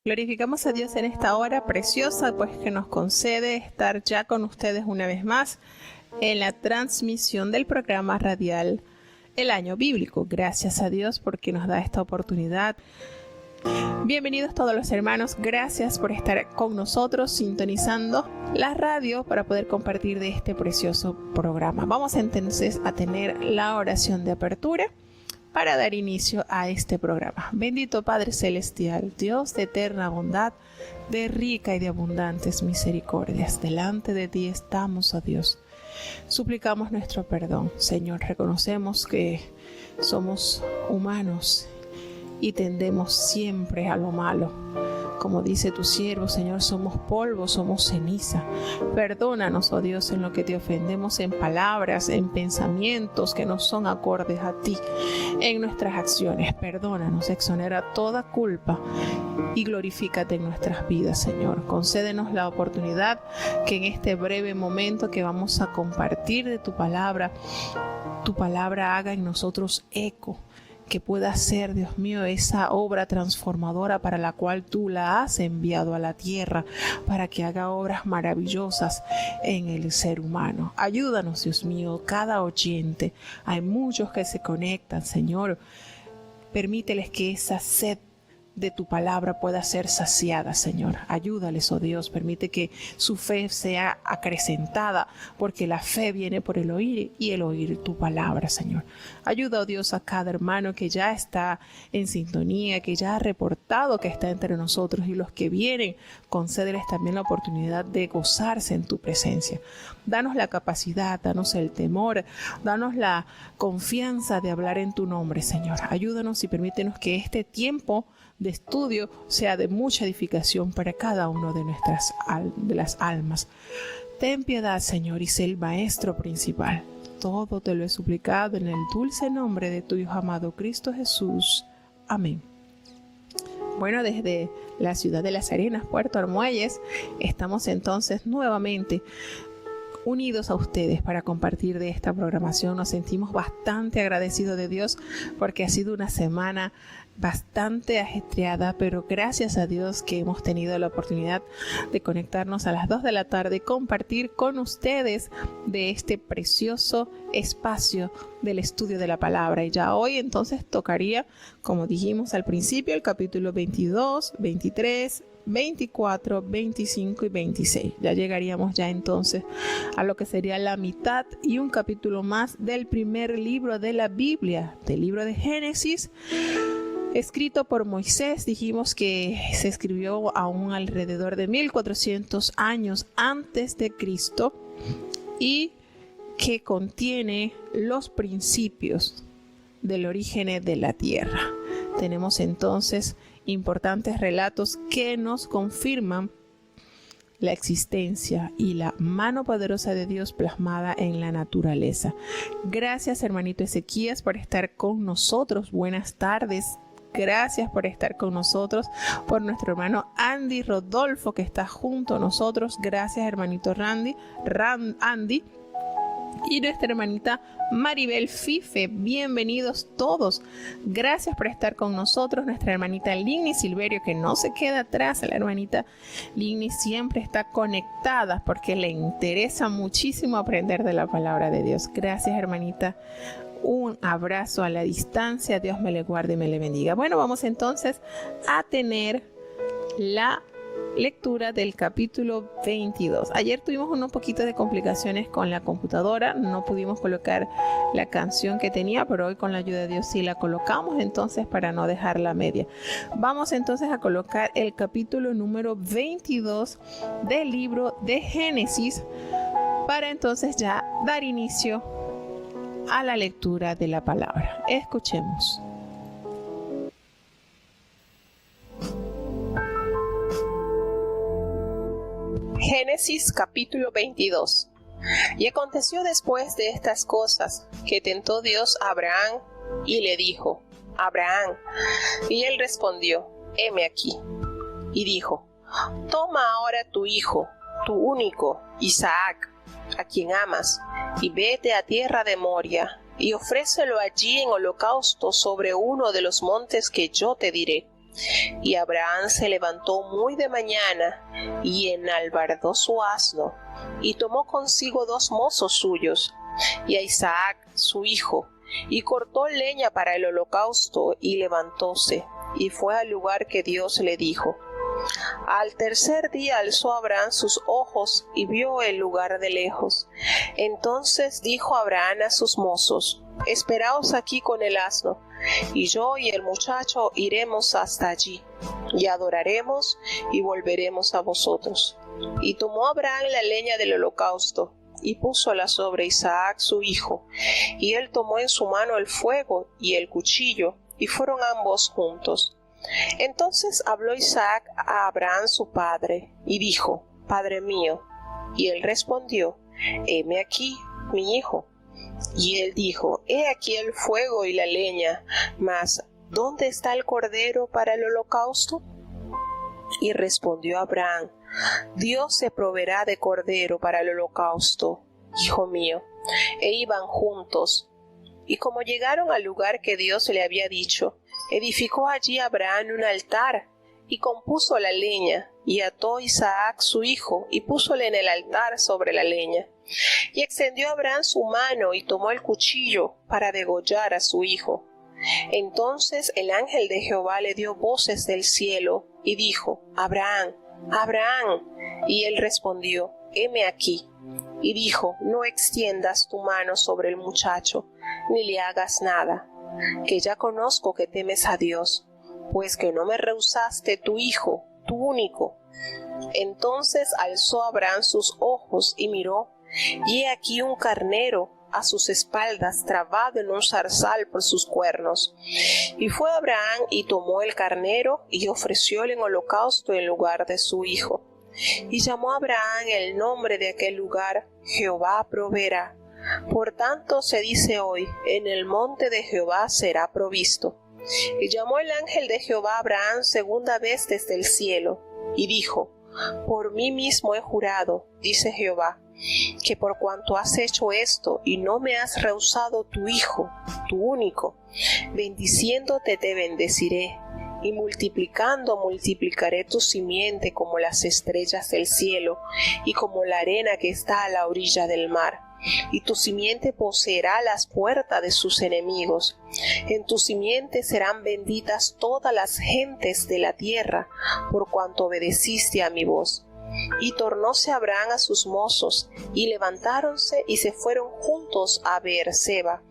Glorificamos a Dios en esta hora preciosa, pues que nos concede estar ya con ustedes una vez más en la transmisión del programa radial El Año Bíblico. Gracias a Dios porque nos da esta oportunidad. Bienvenidos todos los hermanos, gracias por estar con nosotros sintonizando la radio para poder compartir de este precioso programa. Vamos entonces a tener la oración de apertura para dar inicio a este programa. Bendito Padre Celestial, Dios de eterna bondad, de rica y de abundantes misericordias, delante de ti estamos, oh Dios. Suplicamos nuestro perdón, Señor. Reconocemos que somos humanos y tendemos siempre a lo malo. Como dice tu siervo, Señor, somos polvo, somos ceniza. Perdónanos, oh Dios, en lo que te ofendemos en palabras, en pensamientos que no son acordes a ti, en nuestras acciones. Perdónanos, exonera toda culpa y glorifícate en nuestras vidas, Señor. Concédenos la oportunidad que en este breve momento que vamos a compartir de tu palabra haga en nosotros eco, que pueda ser, Dios mío, esa obra transformadora para la cual tú la has enviado a la tierra, para que haga obras maravillosas en el ser humano. Ayúdanos, Dios mío, cada oyente. Hay muchos que se conectan, Señor. Permíteles que esa sed de tu palabra pueda ser saciada, Señor. Ayúdales, oh Dios, permite que su fe sea acrecentada, porque la fe viene por el oír y el oír tu palabra, Señor. Ayuda, oh Dios, a cada hermano que ya está en sintonía, que ya ha reportado que está entre nosotros, y los que vienen, concédeles también la oportunidad de gozarse en tu presencia. Danos la capacidad, danos el temor, danos la confianza de hablar en tu nombre, Señor. Ayúdanos y permítenos que este tiempo de estudio sea de mucha edificación para cada uno de las almas. Ten piedad, Señor, y sé el maestro principal. Todo te lo he suplicado en el dulce nombre de tu Hijo amado Cristo Jesús. Amén. Bueno, desde la ciudad de Las Arenas, Puerto Armuelles, estamos entonces nuevamente unidos a ustedes para compartir de esta programación. Nos sentimos bastante agradecidos de Dios porque ha sido una semana bastante ajetreada, pero gracias a Dios que hemos tenido la oportunidad de conectarnos a las 2 de la tarde y compartir con ustedes de este precioso espacio del estudio de la palabra. Y ya hoy entonces tocaría, como dijimos al principio, el capítulo 22, 23, 24, 25 y 26. Ya llegaríamos ya entonces a lo que sería la mitad y un capítulo más del primer libro de la Biblia, del libro de Génesis, escrito por Moisés. Dijimos que se escribió aún alrededor de 1400 años antes de Cristo y que contiene los principios del origen de la tierra. Tenemos entonces importantes relatos que nos confirman la existencia y la mano poderosa de Dios plasmada en la naturaleza. Gracias, hermanito Ezequías, por estar con nosotros. Buenas tardes. Gracias por estar con nosotros, por nuestro hermano Andy Rodolfo, que está junto a nosotros. Gracias, hermanito Andy. Y nuestra hermanita Maribel Fife, bienvenidos todos. Gracias por estar con nosotros. Nuestra hermanita Ligny Silverio, que no se queda atrás. La hermanita Ligny siempre está conectada porque le interesa muchísimo aprender de la palabra de Dios. Gracias, hermanita. Un abrazo a la distancia. Dios me le guarde y me le bendiga. Bueno, vamos entonces a tener la lectura del capítulo 22. Ayer tuvimos unos poquitos de complicaciones con la computadora, no pudimos colocar la canción que tenía, pero hoy con la ayuda de Dios sí la colocamos, entonces para no dejarla media. Vamos entonces a colocar el capítulo número 22 del libro de Génesis para entonces ya dar inicio a la lectura de la palabra. Escuchemos. Génesis capítulo 22. Y aconteció después de estas cosas que tentó Dios a Abraham y le dijo: Abraham. Y él respondió: heme aquí. Y dijo: toma ahora tu hijo, tu único, Isaac, a quien amas, y vete a tierra de Moria, y ofrécelo allí en holocausto sobre uno de los montes que yo te diré. Y Abraham se levantó muy de mañana y enalbardó su asno, y tomó consigo 2 mozos suyos, y a Isaac su hijo, y cortó leña para el holocausto, y levantóse, y fue al lugar que Dios le dijo. Al tercer día alzó Abraham sus ojos y vio el lugar de lejos. Entonces dijo Abraham a sus mozos: esperaos aquí con el asno, y yo y el muchacho iremos hasta allí, y adoraremos y volveremos a vosotros. Y tomó Abraham la leña del holocausto, y púsola sobre Isaac su hijo, y él tomó en su mano el fuego y el cuchillo, y fueron ambos juntos. Entonces habló Isaac a Abraham su padre, y dijo: Padre mío. Y él respondió: heme aquí, mi hijo. Y él dijo: he aquí el fuego y la leña, mas ¿dónde está el cordero para el holocausto? Y respondió Abraham: Dios se proveerá de cordero para el holocausto, hijo mío. E iban juntos. Y como llegaron al lugar que Dios le había dicho, edificó allí Abraham un altar, y compuso la leña, y ató Isaac su hijo, y púsole en el altar sobre la leña. Y extendió Abraham su mano, y tomó el cuchillo para degollar a su hijo. Entonces el ángel de Jehová le dio voces del cielo, y dijo: Abraham, Abraham. Y él respondió: heme aquí. Y dijo: no extiendas tu mano sobre el muchacho, ni le hagas nada, que ya conozco que temes a Dios, pues que no me rehusaste tu hijo, tu único. Entonces alzó Abraham sus ojos y miró, y he aquí un carnero a sus espaldas, trabado en un zarzal por sus cuernos. Y fue Abraham y tomó el carnero, y ofrecióle en holocausto en lugar de su hijo. Y llamó a Abraham el nombre de aquel lugar: Jehová proveerá. Por tanto se dice hoy: en el monte de Jehová será provisto. Y llamó el ángel de Jehová a Abraham segunda vez desde el cielo, y dijo: por mí mismo he jurado, dice Jehová, que por cuanto has hecho esto y no me has rehusado tu hijo, tu único, bendiciéndote te bendeciré, y multiplicando multiplicaré tu simiente como las estrellas del cielo y como la arena que está a la orilla del mar. Y tu simiente poseerá las puertas de sus enemigos. En tu simiente serán benditas todas las gentes de la tierra, por cuanto obedeciste a mi voz. Y tornóse Abraham a sus mozos, y levantáronse y se fueron juntos a Beerseba.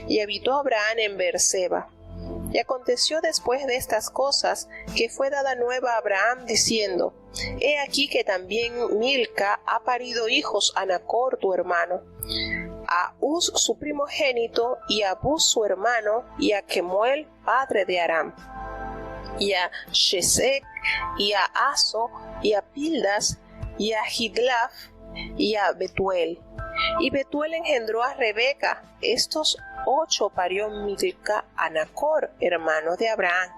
Y habitó Abraham en Beerseba. Y aconteció después de estas cosas, que fue dada nueva a Abraham, diciendo: he aquí que también Milca ha parido hijos a Nachr tu hermano, a Uz su primogénito, y a Buz su hermano, y a Kemuel padre de Aram, y a Shesek, y a Aso, y a Pildas, y a Jidlaf, y a Betuel. Y Betuel engendró a Rebeca. Estos 8 parió Milca a Nachr, hermano de Abraham.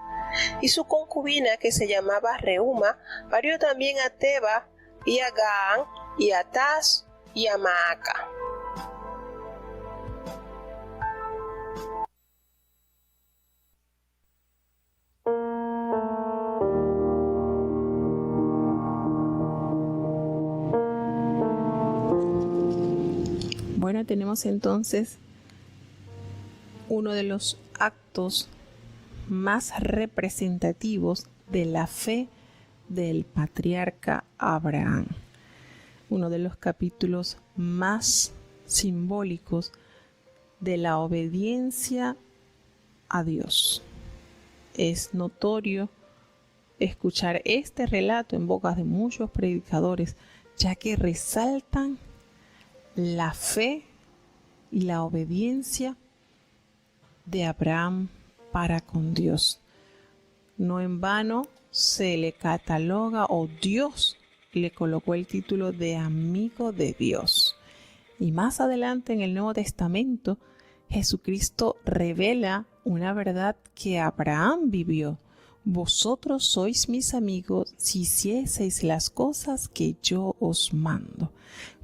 Y su concubina, que se llamaba Reuma, parió también a Teba, y a Gaán, y a Taz, y a Maaca. Bueno, tenemos entonces uno de los actos más representativos de la fe del patriarca Abraham. Uno de los capítulos más simbólicos de la obediencia a Dios. Es notorio escuchar este relato en bocas de muchos predicadores, ya que resaltan la fe y la obediencia de Abraham para con Dios. No en vano se le cataloga, o Dios le colocó el título de amigo de Dios. Y más adelante en el Nuevo Testamento, Jesucristo revela una verdad que Abraham vivió. Vosotros sois mis amigos si hicieseis las cosas que yo os mando.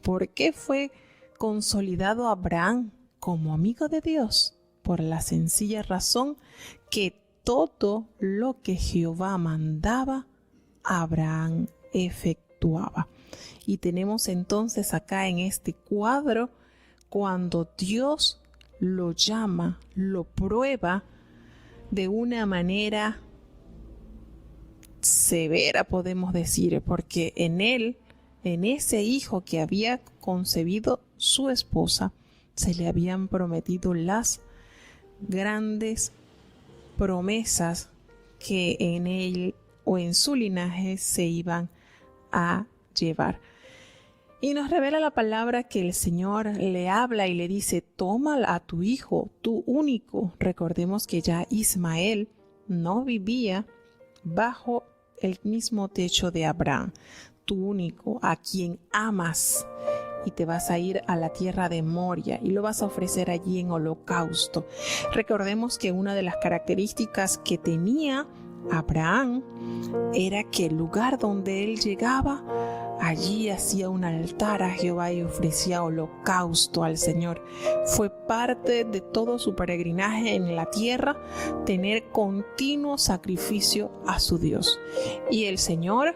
¿Por qué fue consolidado Abraham como amigo de Dios? Por la sencilla razón que todo lo que Jehová mandaba, Abraham efectuaba. Y tenemos entonces acá en este cuadro, cuando Dios lo llama, lo prueba de una manera severa, podemos decir, porque en él, en ese hijo que había concebido su esposa, se le habían prometido las grandes promesas que en él o en su linaje se iban a llevar. Y nos revela la palabra que el Señor le habla y le dice: toma a tu hijo, tu único. Recordemos que ya Ismael no vivía bajo el mismo techo de Abraham. Tu único, a quien amas, y te vas a ir a la tierra de Moria y lo vas a ofrecer allí en holocausto. Recordemos que una de las características que tenía Abraham era que el lugar donde él llegaba, allí hacía un altar a Jehová y ofrecía holocausto al Señor. Fue parte de todo su peregrinaje en la tierra, tener continuo sacrificio a su Dios. Y el Señor,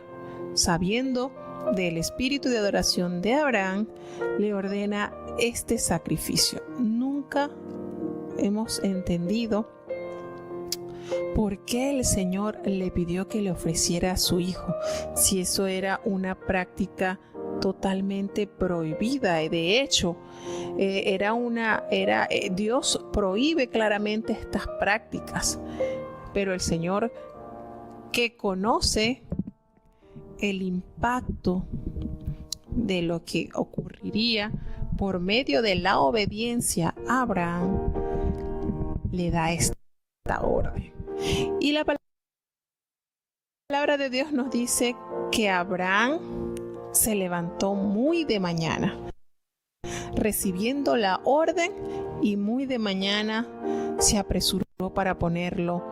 sabiendo del espíritu de adoración de Abraham, le ordena este sacrificio. Nunca hemos entendido por qué el Señor le pidió que le ofreciera a su hijo, si eso era una práctica totalmente prohibida. De hecho, Dios prohíbe claramente estas prácticas, pero el Señor, que conoce el impacto de lo que ocurriría por medio de la obediencia a Abraham, le da esta orden. Y la palabra de Dios nos dice que Abraham se levantó muy de mañana, recibiendo la orden, y muy de mañana se apresuró para ponerlo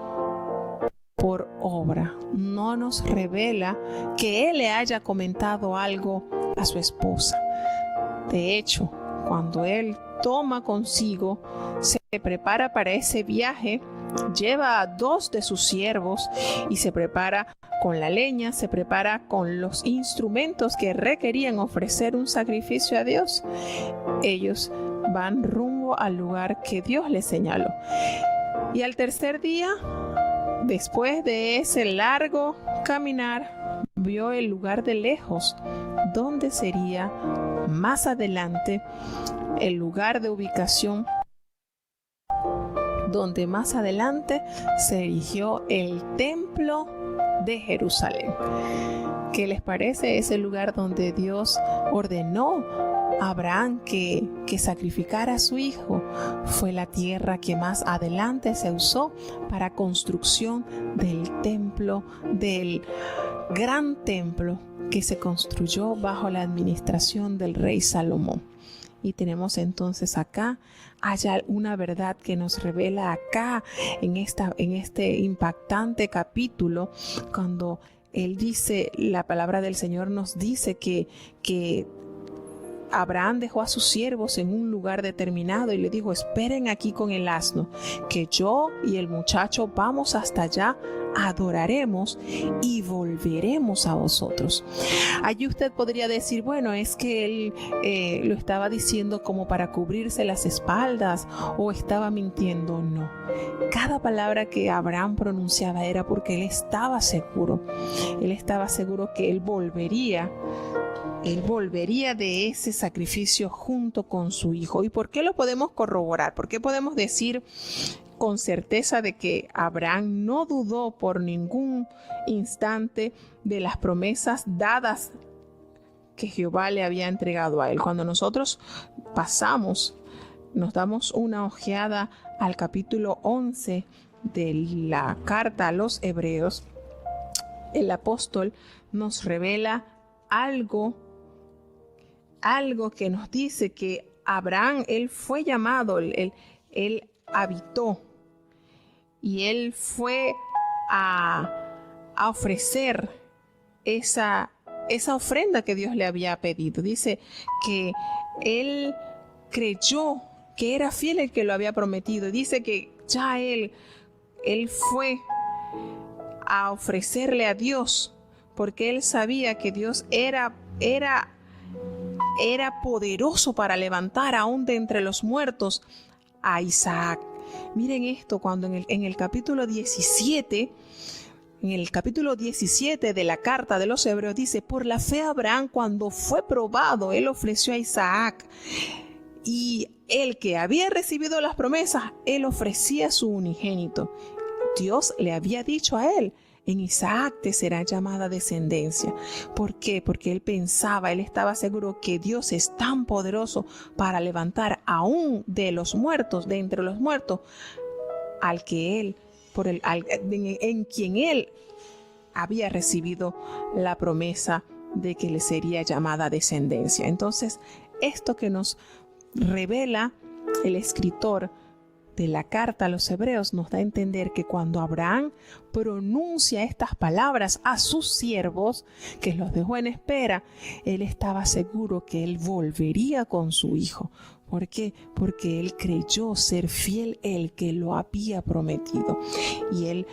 por obra. No nos revela que él le haya comentado algo a su esposa. De hecho, cuando él toma consigo, se prepara para ese viaje, lleva a 2 de sus siervos y se prepara con la leña, se prepara con los instrumentos que requerían ofrecer un sacrificio a Dios. Ellos van rumbo al lugar que Dios les señaló. Y al tercer día, después de ese largo caminar, vio el lugar de lejos, donde sería más adelante el lugar de ubicación, donde más adelante se erigió el templo de Jerusalén. ¿Qué les parece? Es el lugar donde Dios ordenó a Abraham que sacrificara a su hijo. Fue la tierra que más adelante se usó para construcción del templo, del gran templo que se construyó bajo la administración del rey Salomón. Y tenemos entonces acá, hay una verdad que nos revela acá en este impactante capítulo, cuando él dice, la palabra del Señor nos dice que Abraham dejó a sus siervos en un lugar determinado y le dijo: esperen aquí con el asno, que yo y el muchacho vamos hasta allá, adoraremos y volveremos a vosotros. Allí usted podría decir: bueno, es que él lo estaba diciendo como para cubrirse las espaldas, o estaba mintiendo. No, cada palabra que Abraham pronunciaba era porque él estaba seguro que él volvería de ese sacrificio junto con su hijo. ¿Y por qué lo podemos corroborar? ¿Por qué podemos decir con certeza de que Abraham no dudó por ningún instante de las promesas dadas que Jehová le había entregado a él? Cuando nosotros nos damos una ojeada al capítulo 11 de la carta a los Hebreos, el apóstol nos revela algo que nos dice que Abraham, él fue llamado, él habitó, y él fue a ofrecer esa ofrenda que Dios le había pedido. Dice que él creyó que era fiel el que lo había prometido. Dice que ya él él fue a ofrecerle a Dios, porque él sabía que Dios era poderoso para levantar aún de entre los muertos a Isaac. Miren esto, cuando en el capítulo 17, de la carta de los Hebreos dice: por la fe Abraham, cuando fue probado, él ofreció a Isaac, y el que había recibido las promesas, él ofrecía su unigénito. Dios le había dicho a él: en Isaac te será llamada descendencia. ¿Por qué? Porque él estaba seguro que Dios es tan poderoso para levantar aún de entre los muertos, al que él, en quien él había recibido la promesa de que le sería llamada descendencia. Entonces, esto que nos revela el escritor de la carta a los Hebreos nos da a entender que cuando Abraham pronuncia estas palabras a sus siervos, que los dejó en espera, él estaba seguro que él volvería con su hijo. ¿Por qué? Porque él creyó ser fiel el que lo había prometido. Y él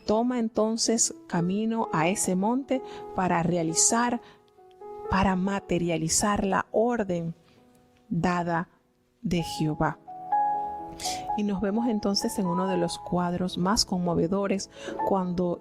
toma entonces camino a ese monte para materializar la orden dada de Jehová. Y nos vemos entonces en uno de los cuadros más conmovedores, cuando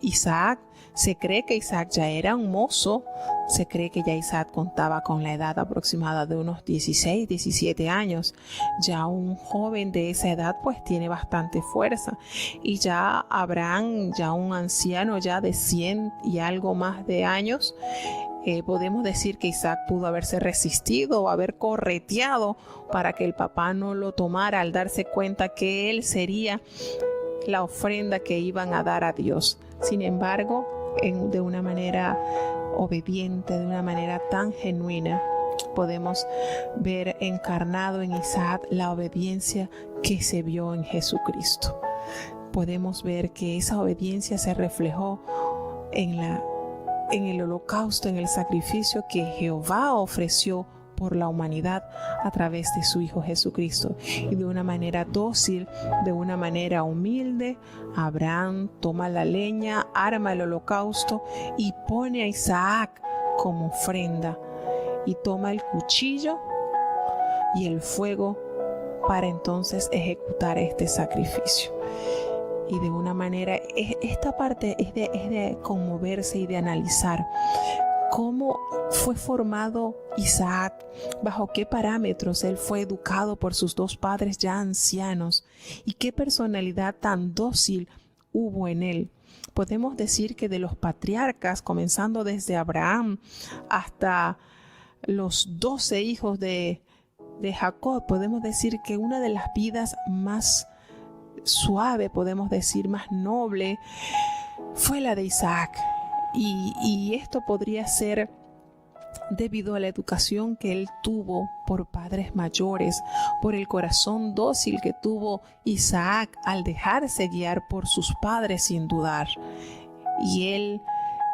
se cree que Isaac ya era un mozo, se cree que ya Isaac contaba con la edad aproximada de unos 16, 17 años. Ya un joven de esa edad pues tiene bastante fuerza, y ya Abraham, ya un anciano ya de 100 y algo más de años, podemos decir que Isaac pudo haberse resistido o haber correteado para que el papá no lo tomara, al darse cuenta que él sería la ofrenda que iban a dar a Dios. Sin embargo, de una manera obediente, de una manera tan genuina, podemos ver encarnado en Isaac la obediencia que se vio en Jesucristo. Podemos ver que esa obediencia se reflejó en el holocausto, en el sacrificio que Jehová ofreció por la humanidad a través de su Hijo Jesucristo. Y de una manera dócil, de una manera humilde, Abraham toma la leña, arma el holocausto y pone a Isaac como ofrenda, y toma el cuchillo y el fuego para entonces ejecutar este sacrificio. Y de una manera, esta parte es de conmoverse y de analizar cómo fue formado Isaac, bajo qué parámetros él fue educado por sus dos padres ya ancianos, y qué personalidad tan dócil hubo en él. Podemos decir que de los patriarcas, comenzando desde Abraham hasta los 12 hijos de Jacob, podemos decir que una de las vidas más suave, podemos decir más noble, fue la de Isaac. Y esto podría ser debido a la educación que él tuvo por padres mayores, por el corazón dócil que tuvo Isaac al dejarse guiar por sus padres sin dudar. Y él,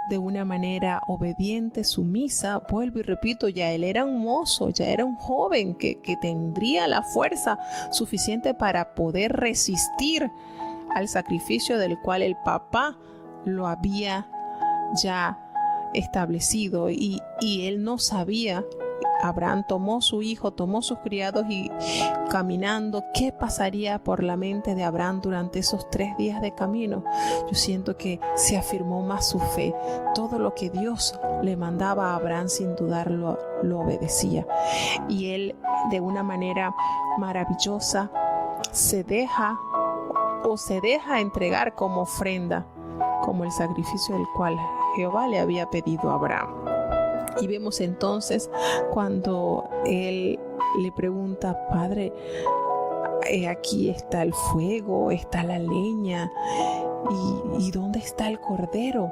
de una manera obediente, sumisa, vuelvo y repito, ya él era un mozo, ya era un joven que tendría la fuerza suficiente para poder resistir al sacrificio del cual el papá lo había ya establecido, y él no sabía. Abraham tomó su hijo, tomó sus criados, y caminando, ¿qué pasaría por la mente de Abraham durante esos 3 días de camino? Yo siento que se afirmó más su fe. Todo lo que Dios le mandaba a Abraham, sin dudarlo, lo obedecía. Y él, de una manera maravillosa, se deja entregar como ofrenda, como el sacrificio del cual Jehová le había pedido a Abraham. Y vemos entonces cuando él le pregunta: Padre, aquí está el fuego, está la leña, ¿y dónde está el cordero?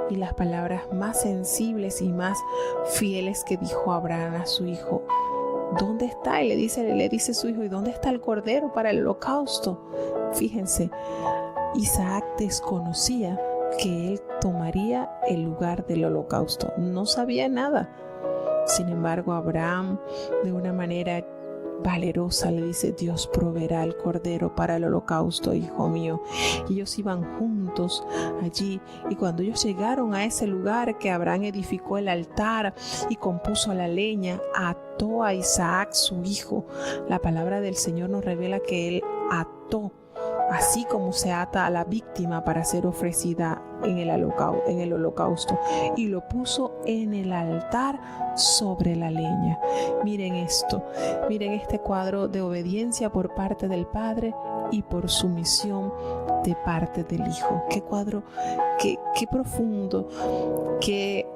Y las palabras más sensibles y más fieles que dijo Abraham a su hijo: ¿dónde está? Y le dice su hijo: ¿y dónde está el cordero para el holocausto? Fíjense, Isaac desconocía que él tomaría el lugar del holocausto. No sabía nada. Sin embargo, Abraham, de una manera valerosa, le dice: Dios proveerá el cordero para el holocausto, hijo mío. Y ellos iban juntos allí, y cuando ellos llegaron a ese lugar que Abraham edificó el altar y compuso la leña, ató a Isaac su hijo. La palabra del Señor nos revela que él ató, así como se ata a la víctima para ser ofrecida en el holocausto, y lo puso en el altar sobre la leña. Miren esto, miren este cuadro de obediencia por parte del Padre y por sumisión de parte del Hijo. Qué cuadro, qué profundo, qué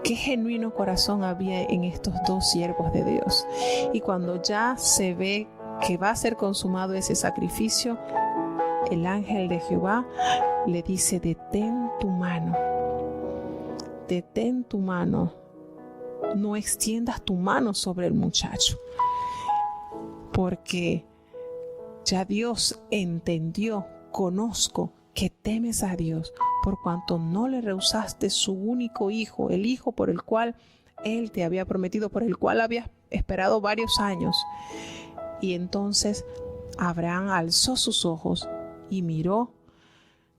genuino corazón había en estos dos siervos de Dios. Y cuando ya se ve que va a ser consumado ese sacrificio, el ángel de Jehová le dice: detén tu mano, no extiendas tu mano sobre el muchacho, porque ya Dios entendió, conozco que temes a Dios, por cuanto no le rehusaste su único hijo, el hijo por el cual él te había prometido, por el cual habías esperado varios años. Y entonces Abraham alzó sus ojos y miró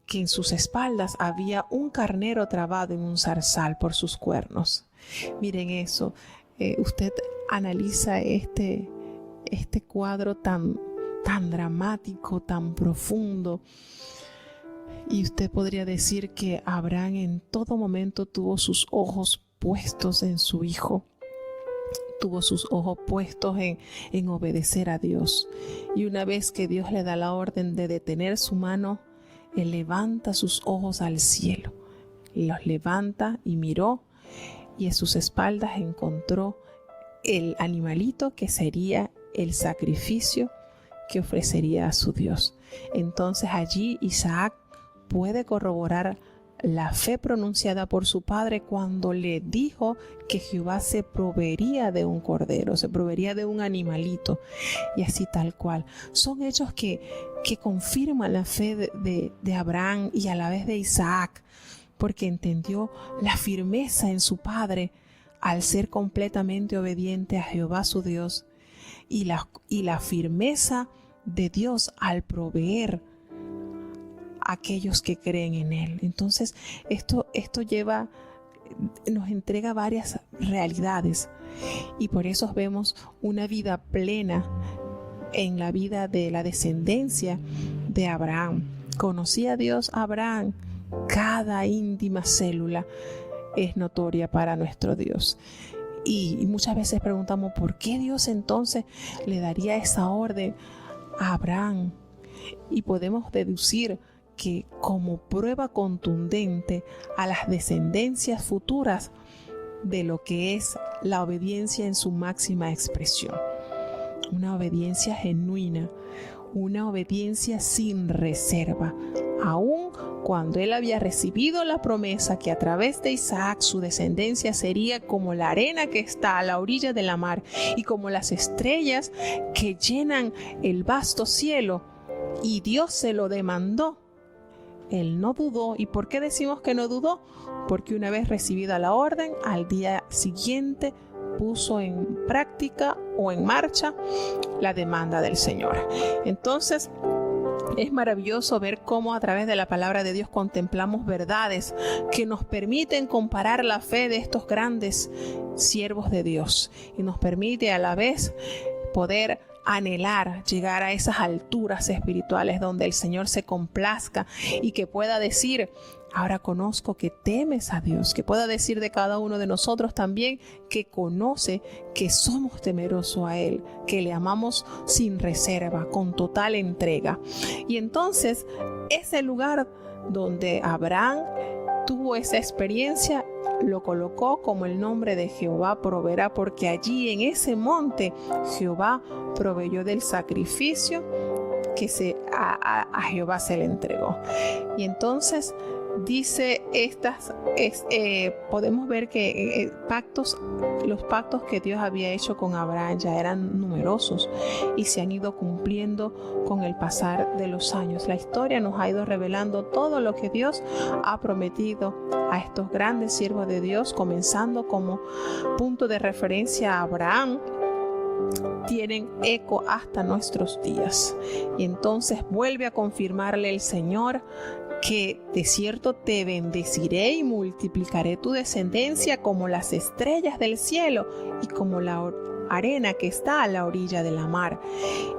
que en sus espaldas había un carnero trabado en un zarzal por sus cuernos. Miren eso, usted analiza este cuadro tan dramático, tan profundo, y usted podría decir que Abraham en todo momento tuvo sus ojos puestos en su hijo. Tuvo sus ojos puestos en obedecer a Dios. Y una vez que Dios le da la orden de detener su mano, él levanta sus ojos al cielo. Los levanta y miró, y en sus espaldas encontró el animalito que sería el sacrificio que ofrecería a su Dios. Entonces allí Isaac puede corroborar la fe pronunciada por su padre cuando le dijo que Jehová se proveería de un cordero, se proveería de un animalito, y así tal cual. Son hechos que confirman la fe de Abraham y a la vez de Isaac, porque entendió la firmeza en su padre al ser completamente obediente a Jehová su Dios, y la firmeza de Dios al proveer a aquellos que creen en Él. Entonces esto nos entrega varias realidades, y por eso vemos una vida plena en la vida de la descendencia de Abraham. ¿Conocía a Dios Abraham? Cada íntima célula es notoria para nuestro Dios. Y muchas veces preguntamos, ¿por qué Dios entonces le daría esa orden a Abraham? Y podemos deducir que como prueba contundente a las descendencias futuras de lo que es la obediencia en su máxima expresión. Una obediencia genuina, una obediencia sin reserva, aun cuando él había recibido la promesa que a través de Isaac su descendencia sería como la arena que está a la orilla de la mar y como las estrellas que llenan el vasto cielo, y Dios se lo demandó. Él no dudó. ¿Y por qué decimos que no dudó? Porque una vez recibida la orden, al día siguiente puso en práctica o en marcha la demanda del Señor. Entonces, es maravilloso ver cómo a través de la palabra de Dios contemplamos verdades que nos permiten comparar la fe de estos grandes siervos de Dios, y nos permite a la vez poder anhelar llegar a esas alturas espirituales donde el Señor se complazca y que pueda decir: ahora conozco que temes a Dios, que pueda decir de cada uno de nosotros también que conoce que somos temerosos a Él, que le amamos sin reserva, con total entrega. Y entonces ese lugar donde Abraham tuvo esa experiencia lo colocó como el nombre de Jehová proveerá, porque allí en ese monte Jehová proveyó del sacrificio que a Jehová se le entregó. Y entonces dice podemos ver que los pactos que Dios había hecho con Abraham ya eran numerosos y se han ido cumpliendo con el pasar de los años. La historia nos ha ido revelando todo lo que Dios ha prometido a estos grandes siervos de Dios, comenzando como punto de referencia a Abraham, tienen eco hasta nuestros días. Y entonces vuelve a confirmarle el Señor que de cierto te bendeciré y multiplicaré tu descendencia como las estrellas del cielo y como la arena que está a la orilla de la mar,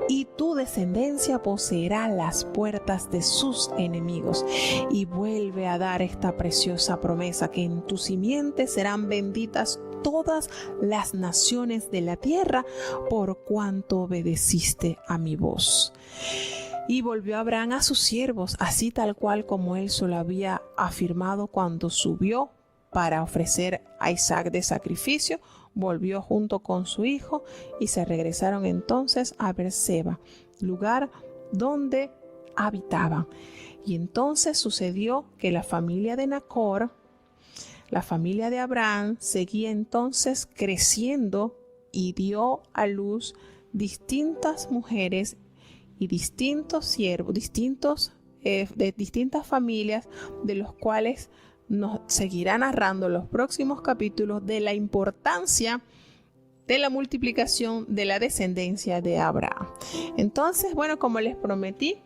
y tu descendencia poseerá las puertas de sus enemigos. Y vuelve a dar esta preciosa promesa, que en tu simiente serán benditas todas las naciones de la tierra, por cuanto obedeciste a mi voz. Y volvió Abraham a sus siervos, así tal cual como él se lo había afirmado cuando subió para ofrecer a Isaac de sacrificio. Volvió junto con su hijo y se regresaron entonces a Beerseba, lugar donde habitaban. Y entonces sucedió que la familia de Nacor, la familia de Abraham, seguía entonces creciendo y dio a luz distintas mujeres y distintos siervos, de distintas familias, de los cuales nos seguirá narrando los próximos capítulos de la importancia de la multiplicación de la descendencia de Abraham. Entonces, bueno, como les prometí,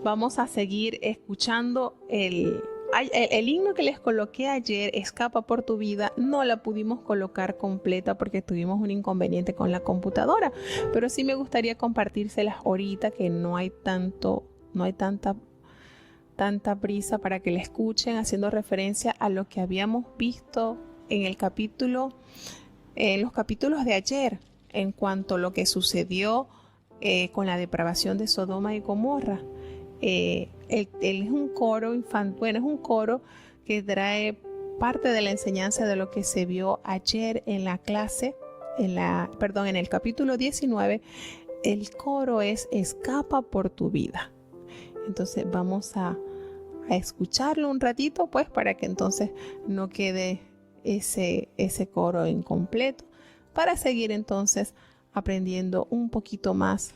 vamos a seguir escuchando el himno que les coloqué ayer, Escapa por tu vida. No la pudimos colocar completa porque tuvimos un inconveniente con la computadora, pero sí me gustaría compartírselas ahorita, que no hay tanta prisa para que la escuchen, haciendo referencia a lo que habíamos visto en los capítulos de ayer, en cuanto a lo que sucedió con la depravación de Sodoma y Gomorra. Él es un coro es un coro que trae parte de la enseñanza de lo que se vio ayer en la clase, en el capítulo 19. El coro es Escapa por tu vida. Entonces vamos a escucharlo un ratito, pues, para que entonces no quede ese coro incompleto, para seguir entonces aprendiendo un poquito más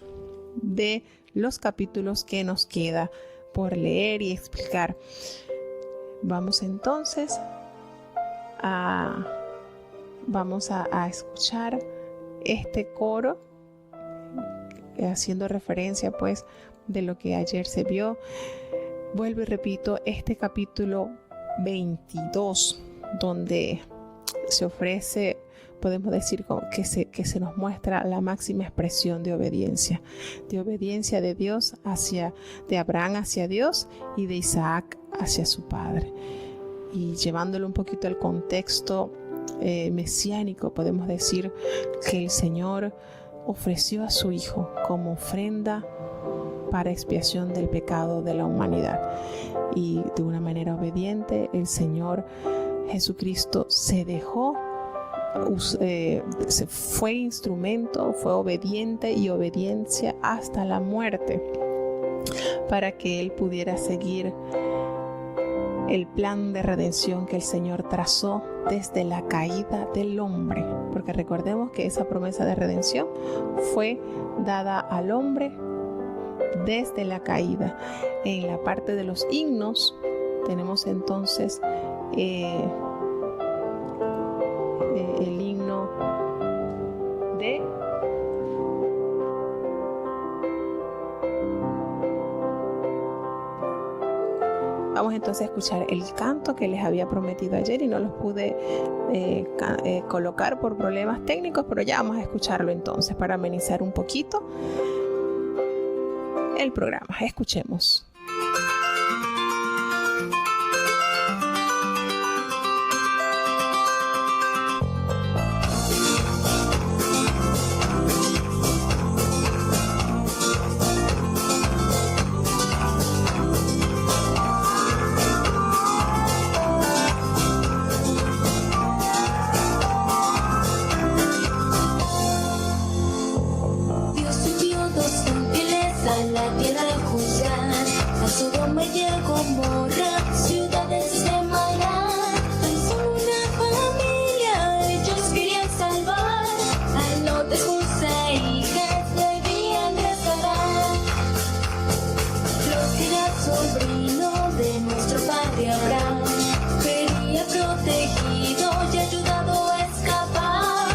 de los capítulos que nos queda por leer y explicar. Vamos entonces a escuchar este coro, haciendo referencia pues de lo que ayer se vio. Vuelvo y repito, este capítulo 22, donde se ofrece, podemos decir que se nos muestra la máxima expresión de obediencia de Dios de Abraham hacia Dios y de Isaac hacia su padre. Y llevándolo un poquito al contexto mesiánico, podemos decir que el Señor ofreció a su Hijo como ofrenda para expiación del pecado de la humanidad, y de una manera obediente el Señor Jesucristo se dejó, fue instrumento, fue obediente y obediencia hasta la muerte, para que Él pudiera seguir el plan de redención que el Señor trazó desde la caída del hombre, porque recordemos que esa promesa de redención fue dada al hombre desde la caída. En la parte de los himnos tenemos entonces el himno de vamos entonces a escuchar el canto que les había prometido ayer y no los pude colocar por problemas técnicos, pero ya vamos a escucharlo entonces para amenizar un poquito el programa. Escuchemos. Protegido y ayudado a escapar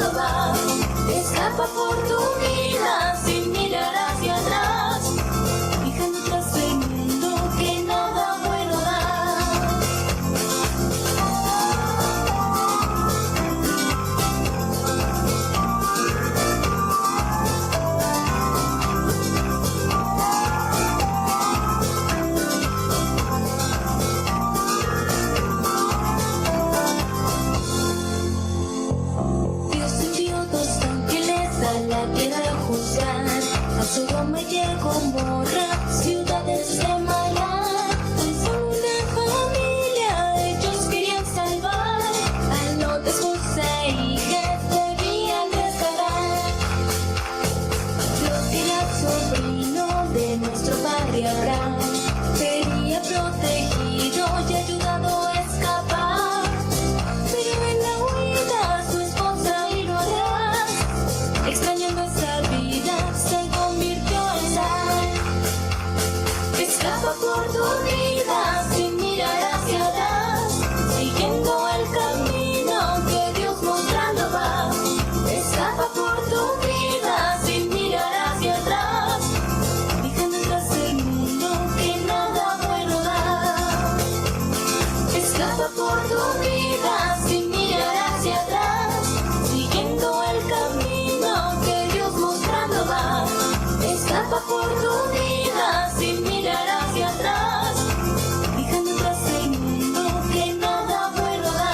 mostrando va. Escapa por tu vida sin mirar hacia atrás, dejando tras el mundo que nada bueno da. Dios envió dos ángeles a la tierra a juzgar a Sodoma y a Gomorra, ciudades de maldad. Son una familia, ellos querían salvar a Lot, esposa e hijas debían rescatar. Lot era sobrino de nuestro padre Abraham, sería protegido y ayudado a escapar. Pero en la huida su esposa y lo hará, extrañando esa vida se convirtió en sal. Escapa por tu vida sin mirar hacia atrás, siguiendo el camino que Dios mostrando va. Escapa por tu vida sin mirar hacia atrás, dejando atrás el mundo que nada bueno da. Escapa por tu vida sin mirar hacia atrás, siguiendo el camino que Dios mostrando va. Escapa por tu vida sin mirar hacia atrás, dejando atrás el mundo que nada bueno da.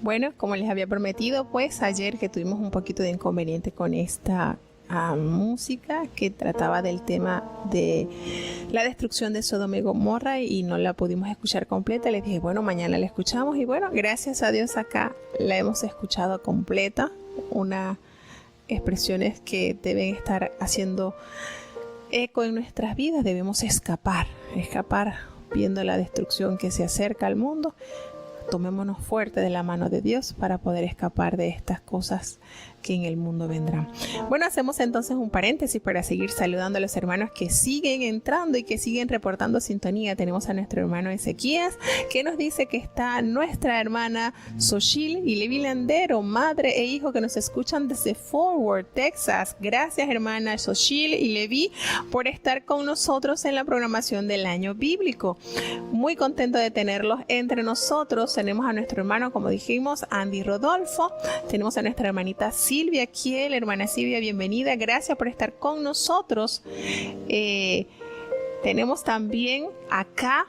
Bueno, como les había prometido, pues ayer que tuvimos un poquito de inconveniente con esta música que trataba del tema de la destrucción de Sodoma y Gomorra y no la pudimos escuchar completa, les dije, bueno, mañana la escuchamos y bueno, gracias a Dios acá la hemos escuchado completa, unas expresiones que deben estar haciendo eco en nuestras vidas. Debemos escapar viendo la destrucción que se acerca al mundo. Tomémonos fuerte de la mano de Dios para poder escapar de estas cosas que en el mundo vendrán. Bueno, hacemos entonces un paréntesis para seguir saludando a los hermanos que siguen entrando y que siguen reportando sintonía. Tenemos a nuestro hermano Ezequías, que nos dice que está nuestra hermana Xochil y Levi Landero, madre e hijo que nos escuchan desde Fort Worth, Texas. Gracias, hermana Xochil y Levi, por estar con nosotros en la programación del año bíblico. Muy contento de tenerlos entre nosotros. Tenemos a nuestro hermano, como dijimos, Andy Rodolfo. Tenemos a nuestra hermanita Silvia Kiel. Hermana Silvia, bienvenida. Gracias por estar con nosotros. Tenemos también acá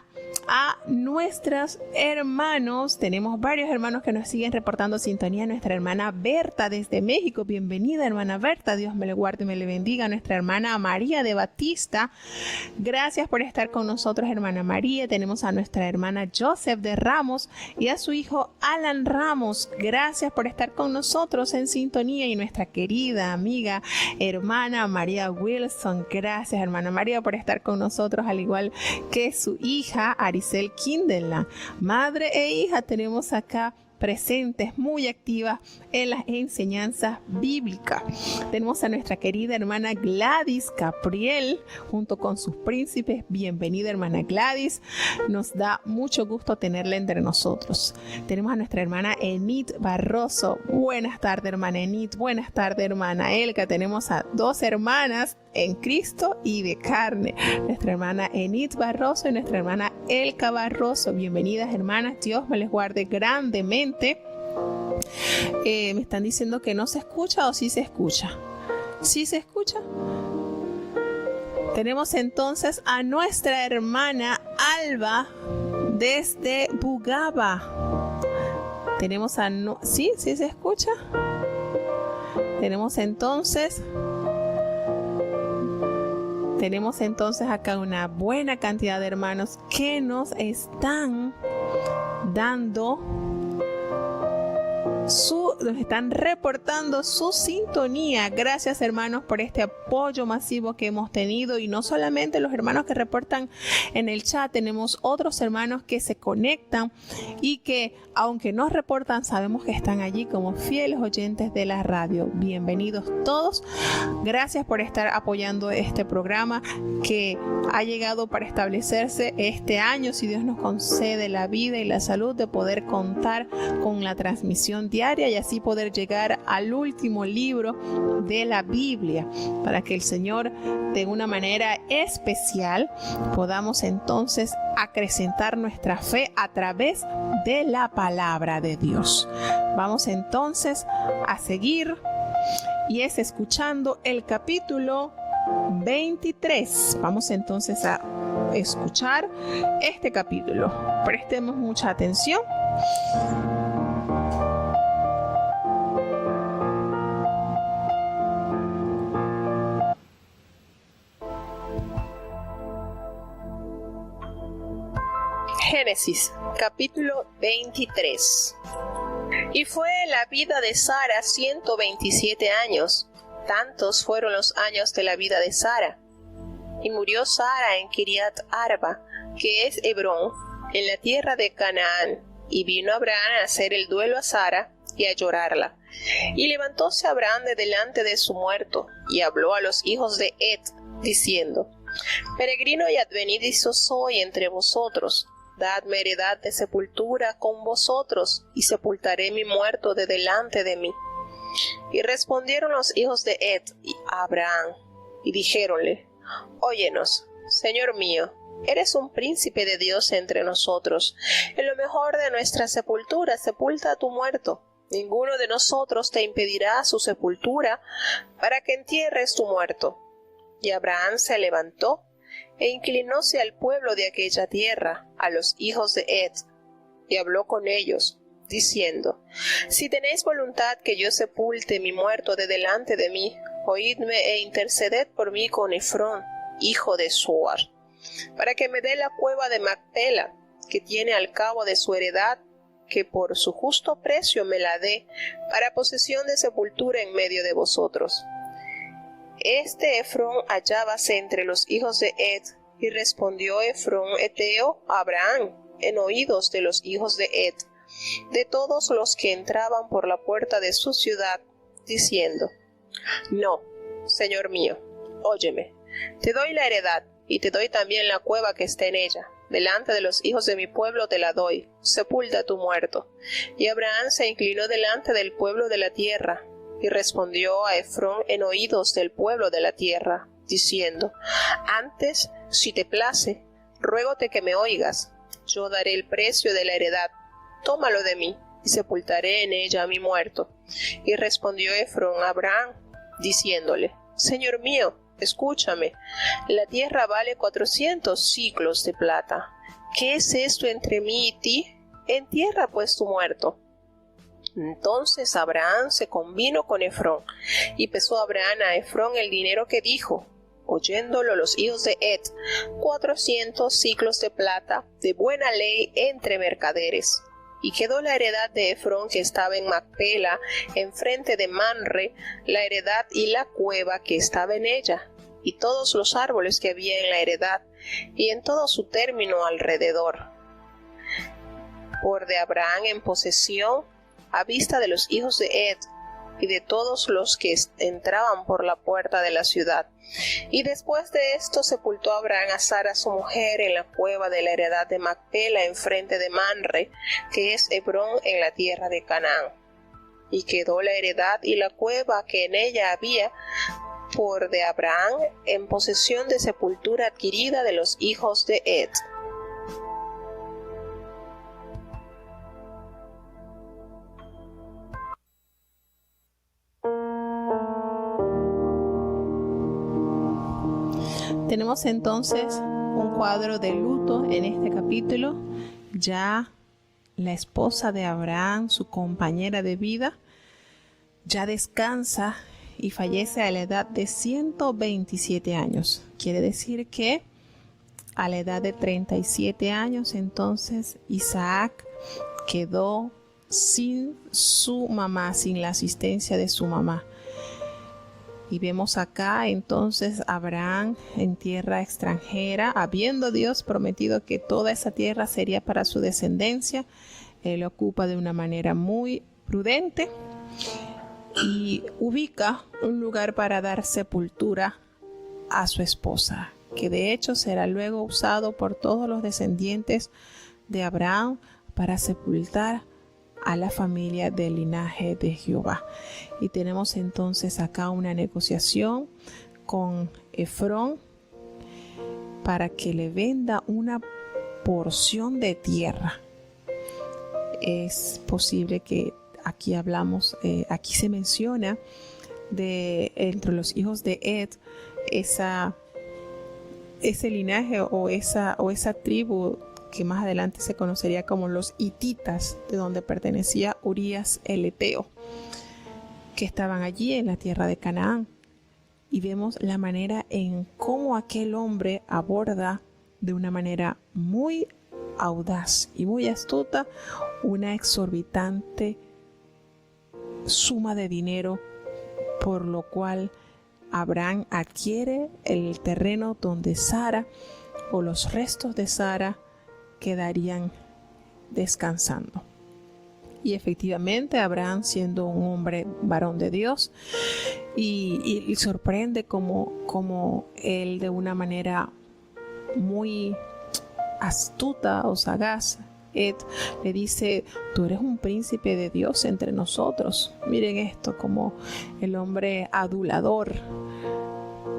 a nuestros hermanos. Tenemos varios hermanos que nos siguen reportando sintonía. Nuestra hermana Berta desde México. Bienvenida, hermana Berta. Dios me le guarde y me le bendiga. Nuestra hermana María de Batista. Gracias por estar con nosotros, hermana María. Tenemos a nuestra hermana Joseph de Ramos y a su hijo Alan Ramos. Gracias por estar con nosotros en sintonía. Y nuestra querida amiga hermana María Wilson. Gracias, hermana María, por estar con nosotros, al igual que su hija Aricel Kindela. Madre e hija tenemos acá presentes, muy activas en las enseñanzas bíblicas. Tenemos a nuestra querida hermana Gladys Capriel junto con sus príncipes. Bienvenida, hermana Gladys. Nos da mucho gusto tenerla entre nosotros. Tenemos a nuestra hermana Enid Barroso. Buenas tardes, hermana Enid. Buenas tardes, hermana Elka. Tenemos a dos hermanas en Cristo y de carne. Nuestra hermana Enid Barroso y nuestra hermana Elka Barroso. Bienvenidas, hermanas. Dios me les guarde grandemente. Me están diciendo que no se escucha o sí se escucha. ¿Sí se escucha? Tenemos entonces a nuestra hermana Alba desde Bugaba. Tenemos a... ¿Sí? ¿Sí se escucha? Tenemos entonces acá una buena cantidad de hermanos que nos están dando su nos están reportando su sintonía. Gracias, hermanos, por este apoyo masivo que hemos tenido. Y no solamente los hermanos que reportan en el chat, tenemos otros hermanos que se conectan y que, aunque nos reportan, sabemos que están allí como fieles oyentes de la radio. Bienvenidos todos. Gracias por estar apoyando este programa que ha llegado para establecerse este año, si Dios nos concede la vida y la salud de poder contar con la transmisión diaria y así poder llegar al último libro de la Biblia, para que el Señor, de una manera especial, podamos entonces acrecentar nuestra fe a través de la palabra de Dios. Vamos entonces a seguir, y es escuchando el capítulo 23. Vamos entonces a escuchar este capítulo. Prestemos mucha atención. Génesis, capítulo 23. Y fue la vida de Sara 127 años. Tantos fueron los años de la vida de Sara. Y murió Sara en Kiriat Arba, que es Hebrón, en la tierra de Canaán. Y vino Abraham a hacer el duelo a Sara y a llorarla. Y levantóse Abraham de delante de su muerto, y habló a los hijos de Het, diciendo: Peregrino y advenedizo soy entre vosotros. Dadme heredad de sepultura con vosotros, y sepultaré mi muerto de delante de mí. Y respondieron los hijos de Het a Abraham, y dijéronle: Óyenos, Señor mío, eres un príncipe de Dios entre nosotros. En lo mejor de nuestra sepultura sepulta a tu muerto. Ninguno de nosotros te impedirá su sepultura para que entierres tu muerto. Y Abraham se levantó e inclinóse al pueblo de aquella tierra, a los hijos de Het, y habló con ellos, diciendo: Si tenéis voluntad que yo sepulte mi muerto de delante de mí, oídme e interceded por mí con Efrón, hijo de Zoar, para que me dé la cueva de Macpela, que tiene al cabo de su heredad, que por su justo precio me la dé, para posesión de sepultura en medio de vosotros. Este Efrón hallábase entre los hijos de Het, y respondió Efrón Eteo a Abraham en oídos de los hijos de Het, de todos los que entraban por la puerta de su ciudad, diciendo: No, Señor mío, óyeme, te doy la heredad, y te doy también la cueva que está en ella. Delante de los hijos de mi pueblo te la doy, sepulta tu muerto. Y Abraham se inclinó delante del pueblo de la tierra, y respondió a Efrón en oídos del pueblo de la tierra, diciendo: Antes, si te place, ruégote que me oigas. Yo daré el precio de la heredad, tómalo de mí, y sepultaré en ella a mi muerto. Y respondió Efrón a Abraham, diciéndole: Señor mío, escúchame, la tierra vale 400 siclos de plata. ¿Qué es esto entre mí y ti? Entierra pues tu muerto. Entonces Abraham se convino con Efrón, y pesó Abraham a Efrón el dinero que dijo. Oyéndolo los hijos de Het, 400 siclos de plata, de buena ley entre mercaderes. Y quedó la heredad de Efrón que estaba en Macpela, enfrente de Manre, la heredad y la cueva que estaba en ella, y todos los árboles que había en la heredad, y en todo su término alrededor. Por de Abraham en posesión, a vista de los hijos de Het, y de todos los que entraban por la puerta de la ciudad. Y después de esto sepultó Abraham a Sara su mujer en la cueva de la heredad de Macpela enfrente de Manre, que es Hebrón en la tierra de Canaán. Y quedó la heredad y la cueva que en ella había por de Abraham en posesión de sepultura adquirida de los hijos de Het. Tenemos entonces un cuadro de luto en este capítulo. Ya la esposa de Abraham, su compañera de vida, ya descansa y fallece a la edad de 127 años. Quiere decir que a la edad de 37 años entonces Isaac quedó sin su mamá, sin la asistencia de su mamá. Y vemos acá entonces Abraham en tierra extranjera, habiendo Dios prometido que toda esa tierra sería para su descendencia. Él ocupa de una manera muy prudente y ubica un lugar para dar sepultura a su esposa, que de hecho será luego usado por todos los descendientes de Abraham para sepultar a la familia del linaje de Jehová. Y tenemos entonces acá una negociación con Efrón para que le venda una porción de tierra. Es posible que aquí aquí se menciona de entre los hijos de Ed ese linaje o esa tribu que más adelante se conocería como los hititas, de donde pertenecía Urías el Eteo, que estaban allí en la tierra de Canaán. Y vemos la manera en cómo aquel hombre aborda de una manera muy audaz y muy astuta una exorbitante suma de dinero, por lo cual Abraham adquiere el terreno donde Sara o los restos de Sara quedarían descansando. Y efectivamente Abraham, siendo un hombre varón de Dios, y sorprende como él de una manera muy astuta o sagaz, Ed le dice: tú eres un príncipe de Dios entre nosotros. Miren esto, como el hombre adulador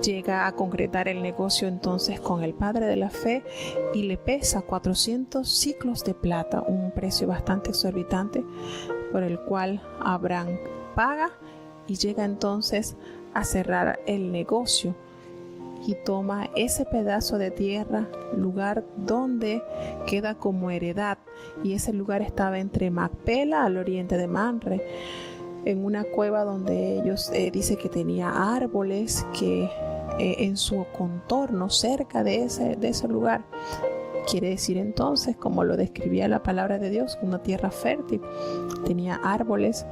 llega a concretar el negocio entonces con el padre de la fe y le pesa 400 ciclos de plata, un precio bastante exorbitante, por el cual Abraham paga y llega entonces a cerrar el negocio y toma ese pedazo de tierra, lugar donde queda como heredad, y ese lugar estaba entre Macpela al oriente de Mamre, en una cueva donde ellos dice que tenía árboles que en su contorno cerca de ese lugar. Quiere decir entonces, como lo describía la palabra de Dios, una tierra fértil, tenía árboles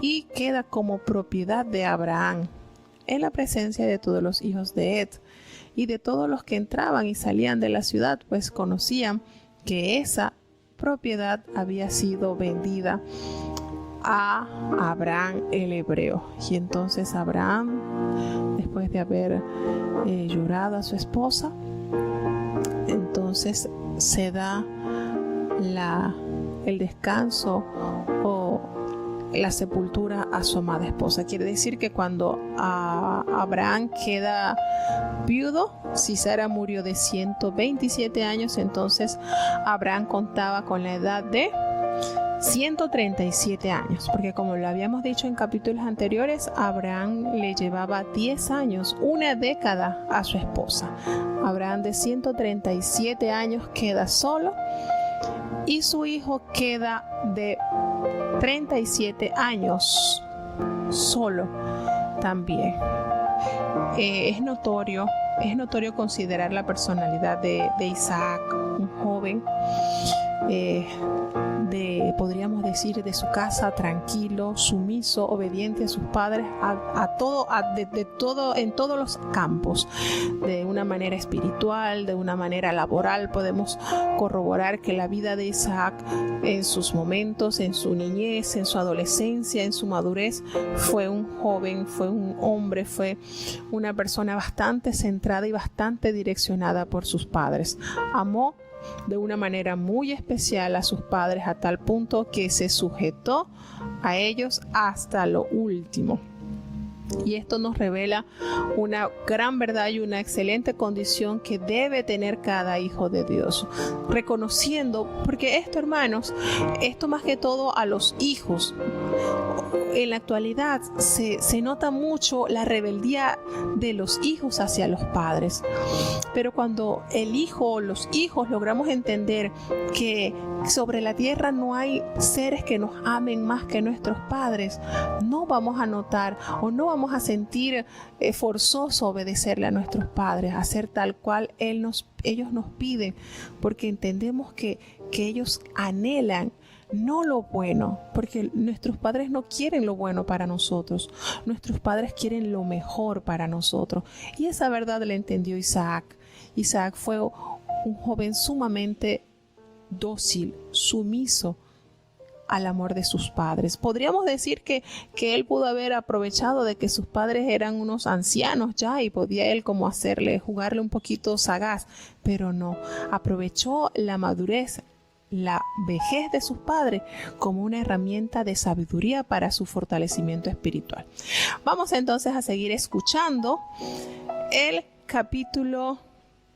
y queda como propiedad de Abraham en la presencia de todos los hijos de Ed y de todos los que entraban y salían de la ciudad, pues conocían que esa propiedad había sido vendida a Abraham el hebreo. Y entonces Abraham, después de haber llorado a su esposa, entonces se da el descanso o la sepultura a su amada esposa. Quiere decir que cuando Abraham queda viudo, si Sara murió de 127 años, entonces Abraham contaba con la edad de 137 años, porque como lo habíamos dicho en capítulos anteriores, Abraham le llevaba 10 años, una década a su esposa. Abraham de 137 años queda solo y su hijo queda de 37 años solo también. Es notorio considerar la personalidad de Isaac, un joven podríamos decir, de su casa, tranquilo, sumiso, obediente a sus padres, en todos los campos, de una manera espiritual, de una manera laboral. Podemos corroborar que la vida de Isaac, en sus momentos, en su niñez, en su adolescencia, en su madurez, fue un joven, fue un hombre, fue una persona bastante centrada y bastante direccionada por sus padres. Amó de una manera muy especial a sus padres, a tal punto que se sujetó a ellos hasta lo último. Y esto nos revela una gran verdad y una excelente condición que debe tener cada hijo de Dios, reconociendo, porque esto, hermanos, esto más que todo a los hijos. En la actualidad se nota mucho la rebeldía de los hijos hacia los padres, pero cuando el hijo o los hijos logramos entender que sobre la tierra no hay seres que nos amen más que nuestros padres, no vamos a notar o no vamos a sentir forzoso obedecerle a nuestros padres, hacer tal cual ellos nos piden, porque entendemos que ellos anhelan no lo bueno, porque nuestros padres no quieren lo bueno para nosotros. Nuestros padres quieren lo mejor para nosotros. Y esa verdad la entendió Isaac. Isaac fue un joven sumamente dócil, sumiso al amor de sus padres. Podríamos decir que él pudo haber aprovechado de que sus padres eran unos ancianos ya y podía él como jugarle un poquito sagaz, pero no, aprovechó la madurez, la vejez de sus padres como una herramienta de sabiduría para su fortalecimiento espiritual. Vamos entonces a seguir escuchando el capítulo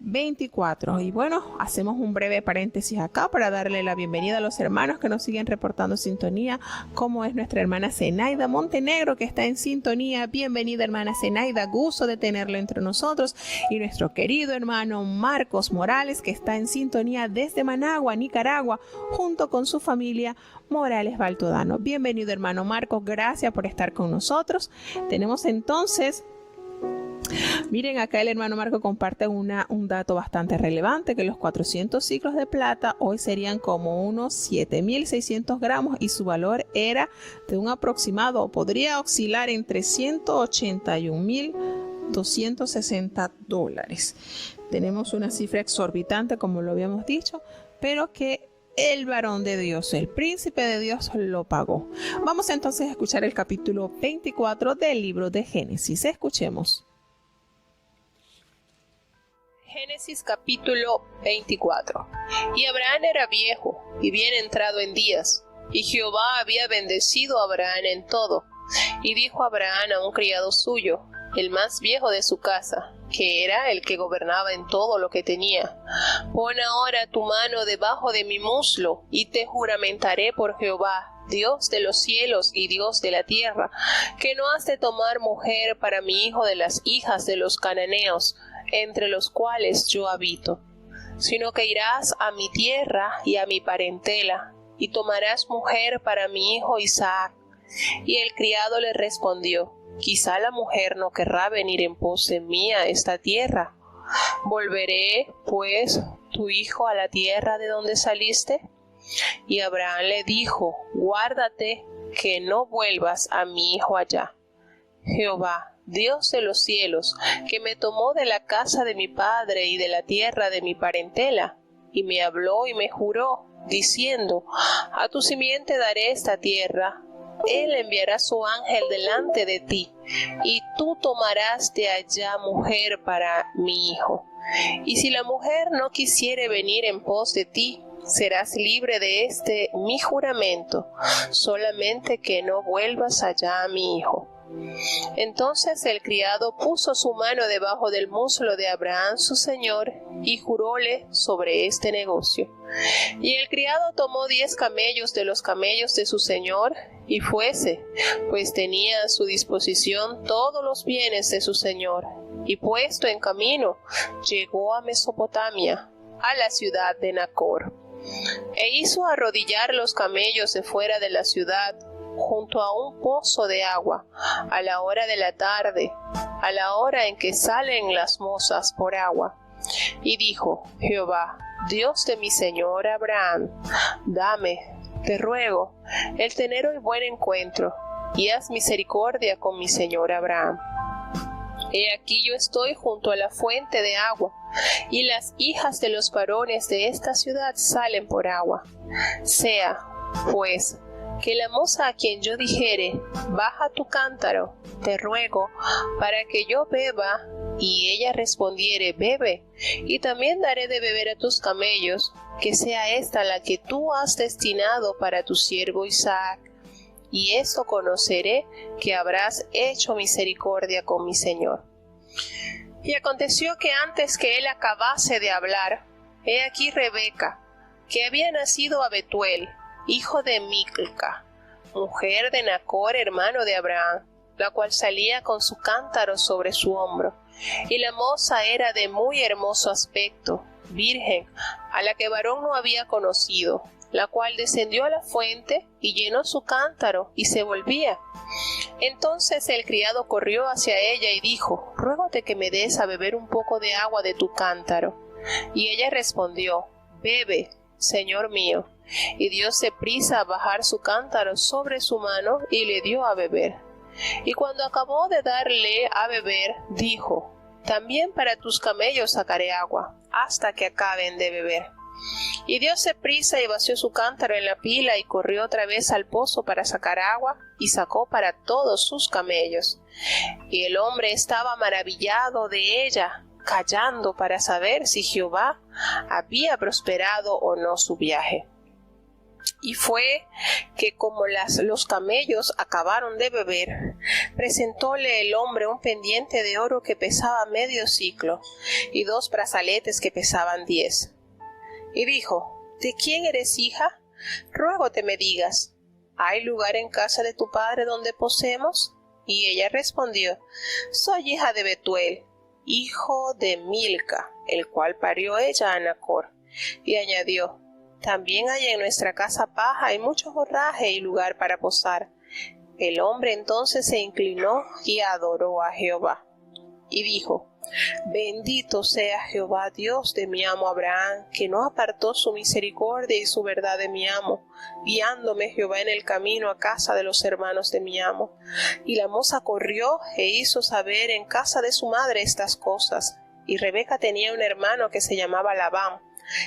24. Y bueno, hacemos un breve paréntesis acá para darle la bienvenida a los hermanos que nos siguen reportando sintonía, como es nuestra hermana Zenaida Montenegro, que está en sintonía. Bienvenida, hermana Zenaida, gusto de tenerlo entre nosotros. Y nuestro querido hermano Marcos Morales, que está en sintonía desde Managua, Nicaragua, junto con su familia Morales Baltodano. Bienvenido, hermano Marcos, gracias por estar con nosotros. Tenemos entonces... Miren, acá el hermano Marco comparte un dato bastante relevante, que los 400 ciclos de plata hoy serían como unos 7.600 gramos y su valor era de un aproximado, podría oscilar entre $181.260. Tenemos una cifra exorbitante, como lo habíamos dicho, pero que el varón de Dios, el príncipe de Dios, lo pagó. Vamos entonces a escuchar el capítulo 24 del libro de Génesis. Escuchemos. Génesis capítulo 24. Y Abraham era viejo y bien entrado en días, y Jehová había bendecido a Abraham en todo. Y dijo Abraham a un criado suyo, el más viejo de su casa, que era el que gobernaba en todo lo que tenía: pon ahora tu mano debajo de mi muslo, y te juramentaré por Jehová, Dios de los cielos y Dios de la tierra, que no has de tomar mujer para mi hijo de las hijas de los cananeos, entre los cuales yo habito, sino que irás a mi tierra y a mi parentela, y tomarás mujer para mi hijo Isaac. Y el criado le respondió: quizá la mujer no querrá venir en pos de mí a esta tierra. ¿Volveré, pues, tu hijo a la tierra de donde saliste? Y Abraham le dijo: guárdate que no vuelvas a mi hijo allá. Jehová, Dios de los cielos, que me tomó de la casa de mi padre y de la tierra de mi parentela, y me habló y me juró, diciendo: a tu simiente daré esta tierra. Él enviará su ángel delante de ti, y tú tomarás de allá mujer para mi hijo. Y si la mujer no quisiere venir en pos de ti, serás libre de mi juramento, solamente que no vuelvas allá a mi hijo. Entonces el criado puso su mano debajo del muslo de Abraham su señor, y juróle sobre este negocio. Y el criado tomó 10 camellos de los camellos de su señor, y fuese, pues tenía a su disposición todos los bienes de su señor, y puesto en camino, llegó a Mesopotamia, a la ciudad de Nacor. E hizo arrodillar los camellos de fuera de la ciudad, junto a un pozo de agua, a la hora de la tarde, a la hora en que salen las mozas por agua. Y dijo: Jehová, Dios de mi señor Abraham, dame, te ruego, el tener hoy buen encuentro, y haz misericordia con mi señor Abraham. He aquí yo estoy junto a la fuente de agua, y las hijas de los varones de esta ciudad salen por agua. Sea, pues, que la moza a quien yo dijere: baja tu cántaro, te ruego, para que yo beba, y ella respondiere: bebe, y también daré de beber a tus camellos, que sea esta la que tú has destinado para tu siervo Isaac. Y esto conoceré, que habrás hecho misericordia con mi señor. Y aconteció que antes que él acabase de hablar, he aquí Rebeca, que había nacido a Betuel, hijo de Milca, mujer de Nacor, hermano de Abraham, la cual salía con su cántaro sobre su hombro. Y la moza era de muy hermoso aspecto, virgen, a la que varón no había conocido, la cual descendió a la fuente y llenó su cántaro y se volvía. Entonces el criado corrió hacia ella y dijo: ruégote que me des a beber un poco de agua de tu cántaro. Y ella respondió: bebe, señor mío. y dióse prisa a bajar su cántaro sobre su mano y le dio a beber. Y cuando acabó de darle a beber, dijo: también para tus camellos sacaré agua, hasta que acaben de beber. Y dióse prisa y vació su cántaro en la pila y corrió otra vez al pozo para sacar agua, y sacó para todos sus camellos. Y el hombre estaba maravillado de ella, callando para saber si Jehová había prosperado o no su viaje. Y fue que como los camellos acabaron de beber, presentóle el hombre un pendiente de oro que pesaba medio siclo, y 2 brazaletes que pesaban 10. Y dijo: ¿de quién eres hija? Ruégote me digas, ¿hay lugar en casa de tu padre donde posemos? Y ella respondió: soy hija de Betuel, hijo de Milca, el cual parió ella a Nacor. Y añadió: también hay en nuestra casa paja y mucho forraje y lugar para posar. El hombre entonces se inclinó y adoró a Jehová. Y dijo: bendito sea Jehová, Dios de mi amo Abraham, que no apartó su misericordia y su verdad de mi amo, guiándome Jehová en el camino a casa de los hermanos de mi amo. Y la moza corrió e hizo saber en casa de su madre estas cosas. Y Rebeca tenía un hermano que se llamaba Labán,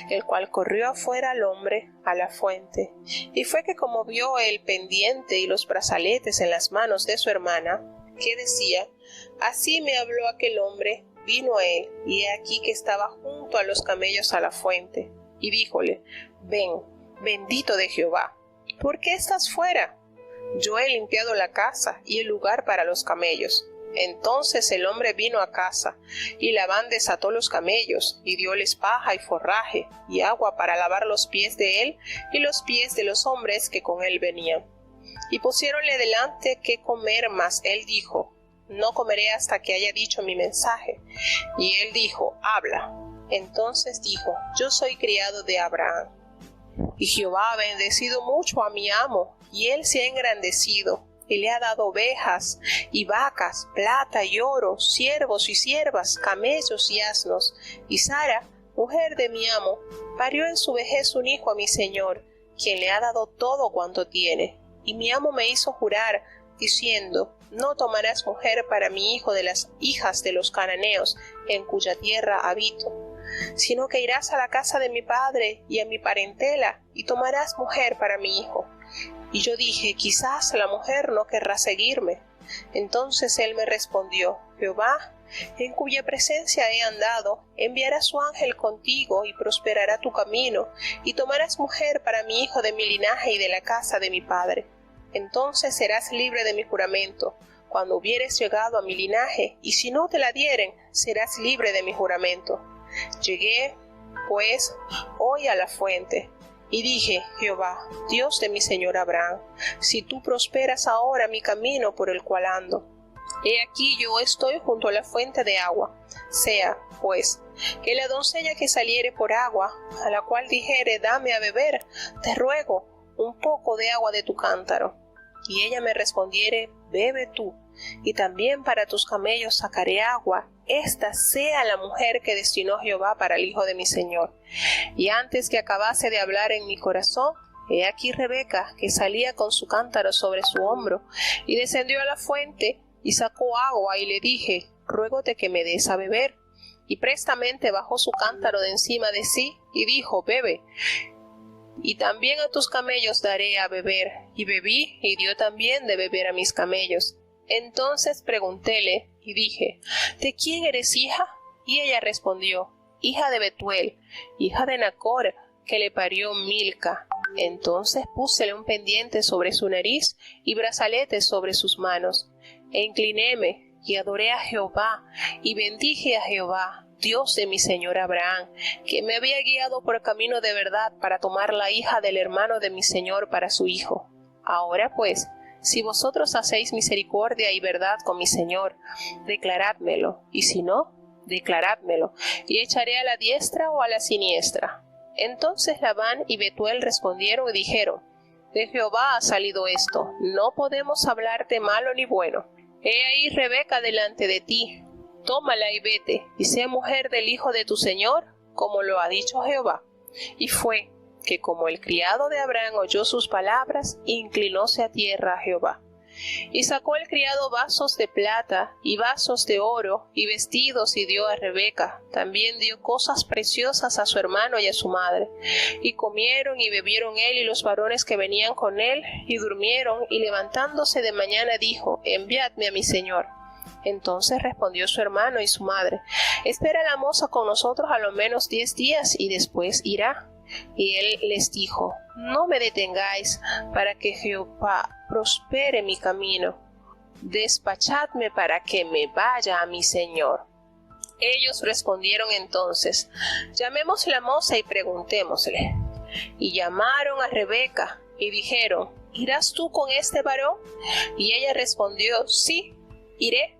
el cual corrió afuera al hombre a la fuente. Y fue que como vio el pendiente y los brazaletes en las manos de su hermana, que decía: así me habló aquel hombre, vino a él, y he aquí que estaba junto a los camellos a la fuente. Y díjole: ven, bendito de Jehová, ¿por qué estás fuera? Yo he limpiado la casa y el lugar para los camellos. Entonces el hombre vino a casa, y Labán desató los camellos, y dióles paja y forraje, y agua para lavar los pies de él, y los pies de los hombres que con él venían. Y pusiéronle delante qué comer, mas él dijo: no comeré hasta que haya dicho mi mensaje. Y él dijo: habla. Entonces dijo: yo soy criado de Abraham. Y Jehová ha bendecido mucho a mi amo, y él se ha engrandecido, y le ha dado ovejas y vacas, plata y oro, siervos y siervas, camellos y asnos. Y Sara, mujer de mi amo, parió en su vejez un hijo a mi señor, quien le ha dado todo cuanto tiene. Y mi amo me hizo jurar, diciendo: no tomarás mujer para mi hijo de las hijas de los cananeos, en cuya tierra habito, sino que irás a la casa de mi padre y a mi parentela, y tomarás mujer para mi hijo. Y yo dije: quizás la mujer no querrá seguirme. Entonces él me respondió: Jehová, en cuya presencia he andado, enviará su ángel contigo, y prosperará tu camino, y tomarás mujer para mi hijo de mi linaje y de la casa de mi padre. Entonces serás libre de mi juramento, cuando hubieres llegado a mi linaje, y si no te la dieren, serás libre de mi juramento. Llegué, pues, hoy a la fuente, y dije: Jehová, Dios de mi señor Abraham, si tú prosperas ahora mi camino por el cual ando, he aquí yo estoy junto a la fuente de agua. Sea, pues, que la doncella que saliere por agua, a la cual dijere: dame a beber, te ruego un poco de agua de tu cántaro. Y ella me respondiere: bebe tú, y también para tus camellos sacaré agua. Esta sea la mujer que destinó Jehová para el hijo de mi señor. Y antes que acabase de hablar en mi corazón, he aquí Rebeca, que salía con su cántaro sobre su hombro, y descendió a la fuente, y sacó agua, y le dije: ruégote que me des a beber. Y prestamente bajó su cántaro de encima de sí, y dijo: bebe. Y también a tus camellos daré a beber. Y bebí, y dio también de beber a mis camellos. Entonces preguntéle, y dije: ¿de quién eres hija? Y ella respondió: hija de Betuel, hija de Nacor, que le parió Milca. Entonces púsele un pendiente sobre su nariz, y brazaletes sobre sus manos. E inclinéme, y adoré a Jehová, y bendije a Jehová, Dios de mi señor Abraham, que me había guiado por camino de verdad para tomar la hija del hermano de mi señor para su hijo. Ahora pues, si vosotros hacéis misericordia y verdad con mi señor, declarádmelo, y si no, declarádmelo, y echaré a la diestra o a la siniestra. Entonces Labán y Betuel respondieron y dijeron: de Jehová ha salido esto, no podemos hablarte malo ni bueno. He ahí Rebeca delante de ti, tómala y vete, y sé mujer del hijo de tu señor, como lo ha dicho Jehová. Y fue, que como el criado de Abraham oyó sus palabras, inclinóse a tierra a Jehová. Y sacó el criado vasos de plata y vasos de oro y vestidos y dio a Rebeca. También dio cosas preciosas a su hermano y a su madre. Y comieron y bebieron él y los varones que venían con él, y durmieron, y levantándose de mañana dijo: enviadme a mi señor. Entonces respondió su hermano y su madre: espera la moza con nosotros a lo menos 10 días, y después irá. Y él les dijo: no me detengáis, para que Jehová prospere mi camino. Despachadme para que me vaya a mi señor. Ellos respondieron entonces: llamemos la moza y preguntémosle. Y llamaron a Rebeca y dijeron: ¿irás tú con este varón? Y ella respondió: sí, iré.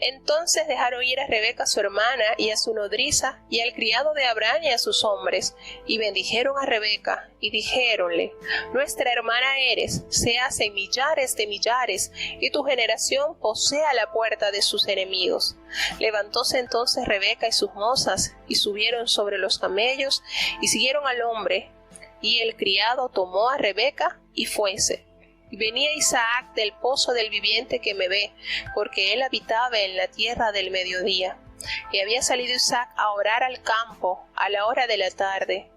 Entonces dejaron ir a Rebeca su hermana y a su nodriza y al criado de Abraham y a sus hombres, y bendijeron a Rebeca, y dijéronle: nuestra hermana eres, se hacen millares de millares, y tu generación posea la puerta de sus enemigos. Levantóse entonces Rebeca y sus mozas, y subieron sobre los camellos, y siguieron al hombre, y el criado tomó a Rebeca y fuese. Y venía Isaac del pozo del viviente que me ve, porque él habitaba en la tierra del mediodía. Y había salido Isaac a orar al campo a la hora de la tarde.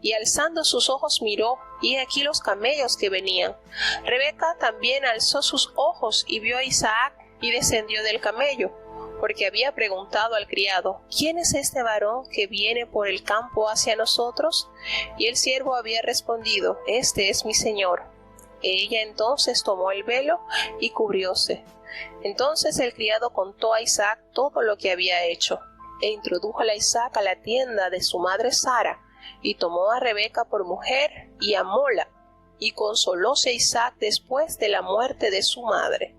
Y alzando sus ojos miró, y aquí los camellos que venían. Rebeca también alzó sus ojos y vio a Isaac, y descendió del camello, porque había preguntado al criado: ¿quién es este varón que viene por el campo hacia nosotros? Y el siervo había respondido: este es mi señor. Ella entonces tomó el velo y cubrióse. Entonces el criado contó a Isaac todo lo que había hecho, e introdujo a Isaac a la tienda de su madre Sara, y tomó a Rebeca por mujer, y amóla, y consolóse Isaac después de la muerte de su madre.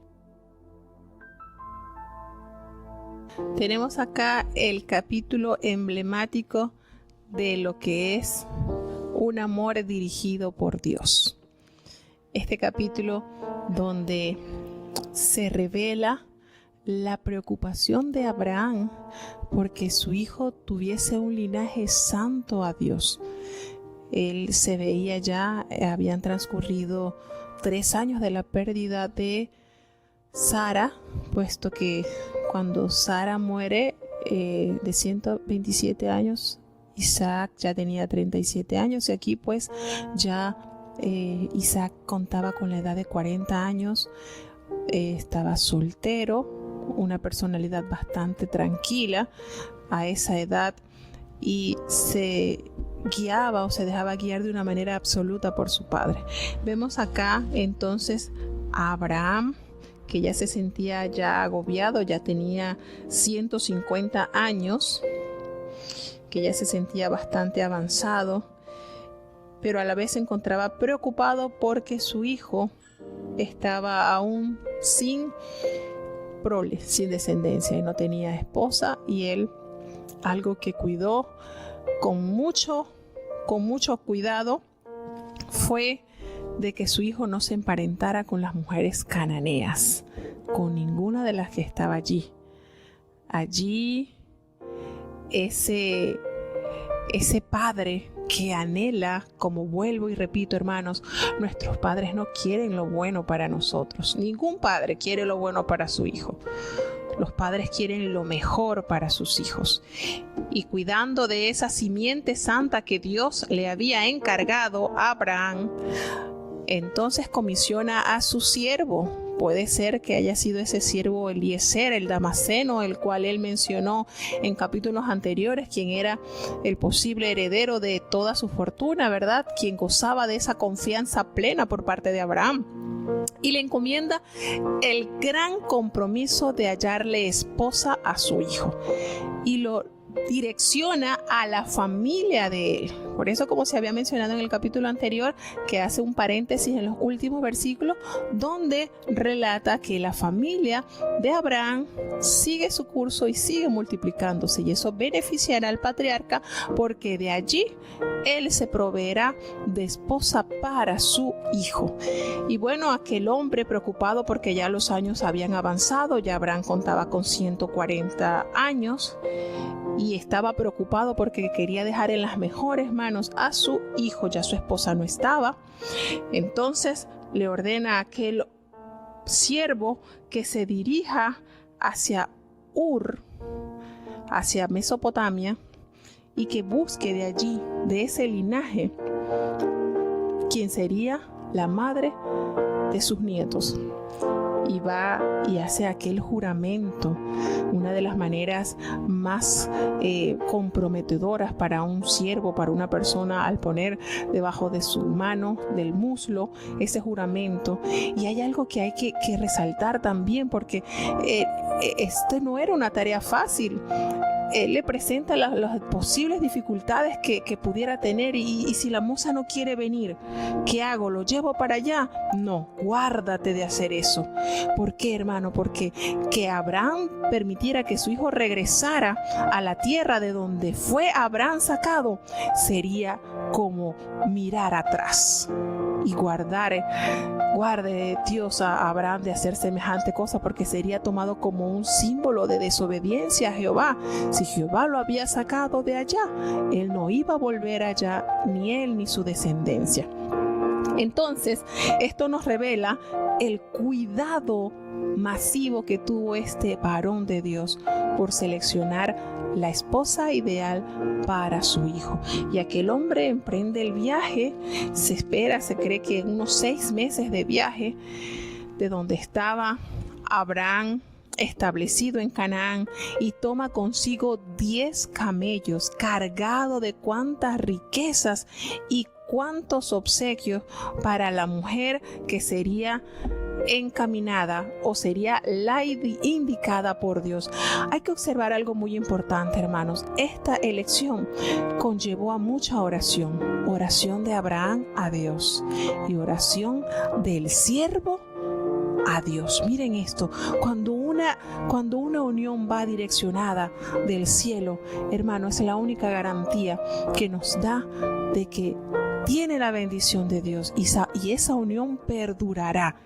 Tenemos acá el capítulo emblemático de lo que es un amor dirigido por Dios. Este capítulo donde se revela la preocupación de Abraham porque su hijo tuviese un linaje santo a Dios. Él se veía ya, habían transcurrido 3 años de la pérdida de Sara, puesto que cuando Sara muere de 127 años, Isaac ya tenía 37 años, y aquí pues ya Isaac contaba con la edad de 40 años, estaba soltero, una personalidad bastante tranquila a esa edad, y se guiaba o se dejaba guiar de una manera absoluta por su padre. Vemos acá entonces a Abraham, que ya se sentía ya agobiado, ya tenía 150 años, que ya se sentía bastante avanzado, pero a la vez se encontraba preocupado porque su hijo estaba aún sin prole, sin descendencia, y no tenía esposa, y él, algo que cuidó con mucho cuidado, fue de que su hijo no se emparentara con las mujeres cananeas, con ninguna de las que estaba allí. Allí ese padre que anhela, como vuelvo y repito, hermanos, nuestros padres no quieren lo bueno para nosotros. Ningún padre quiere lo bueno para su hijo. Los padres quieren lo mejor para sus hijos. Y cuidando de esa simiente santa que Dios le había encargado a Abraham, entonces comisiona a su siervo. Puede ser que haya sido ese siervo Eliezer, el Damaseno, el cual él mencionó en capítulos anteriores, quien era el posible heredero de toda su fortuna, ¿verdad? Quien gozaba de esa confianza plena por parte de Abraham. Y le encomienda el gran compromiso de hallarle esposa a su hijo. Y lo direcciona a la familia de él. Por eso, como se había mencionado en el capítulo anterior, que hace un paréntesis en los últimos versículos, donde relata que la familia de Abraham sigue su curso y sigue multiplicándose, y eso beneficiará al patriarca, porque de allí él se proveerá de esposa para su hijo. Y bueno, aquel hombre preocupado porque ya los años habían avanzado, ya Abraham contaba con 140 años, y estaba preocupado porque quería dejar en las mejores manos a su hijo. Ya su esposa no estaba. Entonces le ordena a aquel siervo que se dirija hacia Ur, hacia Mesopotamia, y que busque de allí, de ese linaje, quien sería la madre de sus nietos. Y va y hace aquel juramento, una de las maneras más comprometedoras para un siervo, para una persona, al poner debajo de su mano, del muslo, ese juramento. Y hay algo que hay que resaltar también, porque esto no era una tarea fácil. Él le presenta las posibles dificultades que pudiera tener, y si la moza no quiere venir, ¿qué hago? ¿Lo llevo para allá? No, guárdate de hacer eso. ¿Por qué, hermano? Porque que Abraham permitiera que su hijo regresara a la tierra de donde fue Abraham sacado sería como mirar atrás. Y guarde Dios a Abraham de hacer semejante cosa, porque sería tomado como un símbolo de desobediencia a Jehová. Si Jehová lo había sacado de allá, él no iba a volver allá, ni él ni su descendencia. Entonces, esto nos revela el cuidado masivo que tuvo este varón de Dios por seleccionar la esposa ideal para su hijo. Y aquel hombre emprende el viaje. Se cree que unos 6 meses de viaje de donde estaba Abraham establecido en Canaán, y toma consigo 10 camellos cargados de cuantas riquezas y cuántos obsequios para la mujer que sería encaminada o sería la indicada por Dios. Hay que observar algo muy importante, hermanos. Esta elección conllevó a mucha oración de Abraham a Dios y oración del siervo a Dios. Miren esto, cuando una unión va direccionada del cielo, hermano, es la única garantía que nos da de que tiene la bendición de Dios, y esa unión perdurará,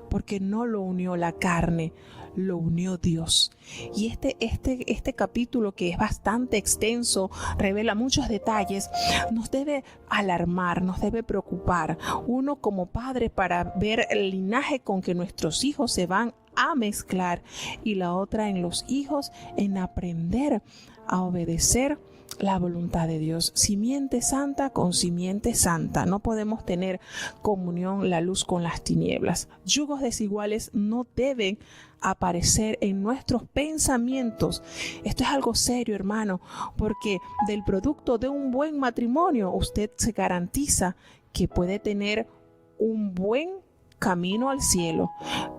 porque no lo unió la carne, lo unió Dios. Y este capítulo, que es bastante extenso, revela muchos detalles, nos debe alarmar, nos debe preocupar. Uno, como padre, para ver el linaje con que nuestros hijos se van a mezclar, y la otra en los hijos, en aprender a obedecer la voluntad de Dios. Simiente santa con simiente santa. No podemos tener comunión la luz con las tinieblas. Yugos desiguales no deben aparecer en nuestros pensamientos. Esto es algo serio, hermano, porque del producto de un buen matrimonio usted se garantiza que puede tener un buen camino al cielo,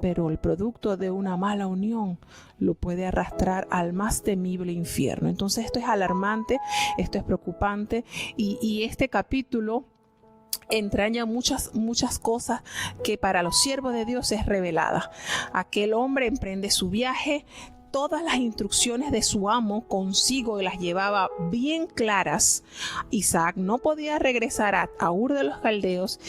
pero el producto de una mala unión lo puede arrastrar al más temible infierno. Entonces esto es alarmante, esto es preocupante, y este capítulo entraña muchas cosas que para los siervos de Dios es revelada. Aquel hombre emprende su viaje. Todas las instrucciones de su amo consigo las llevaba bien claras. Isaac no podía regresar a Ur de los Caldeos,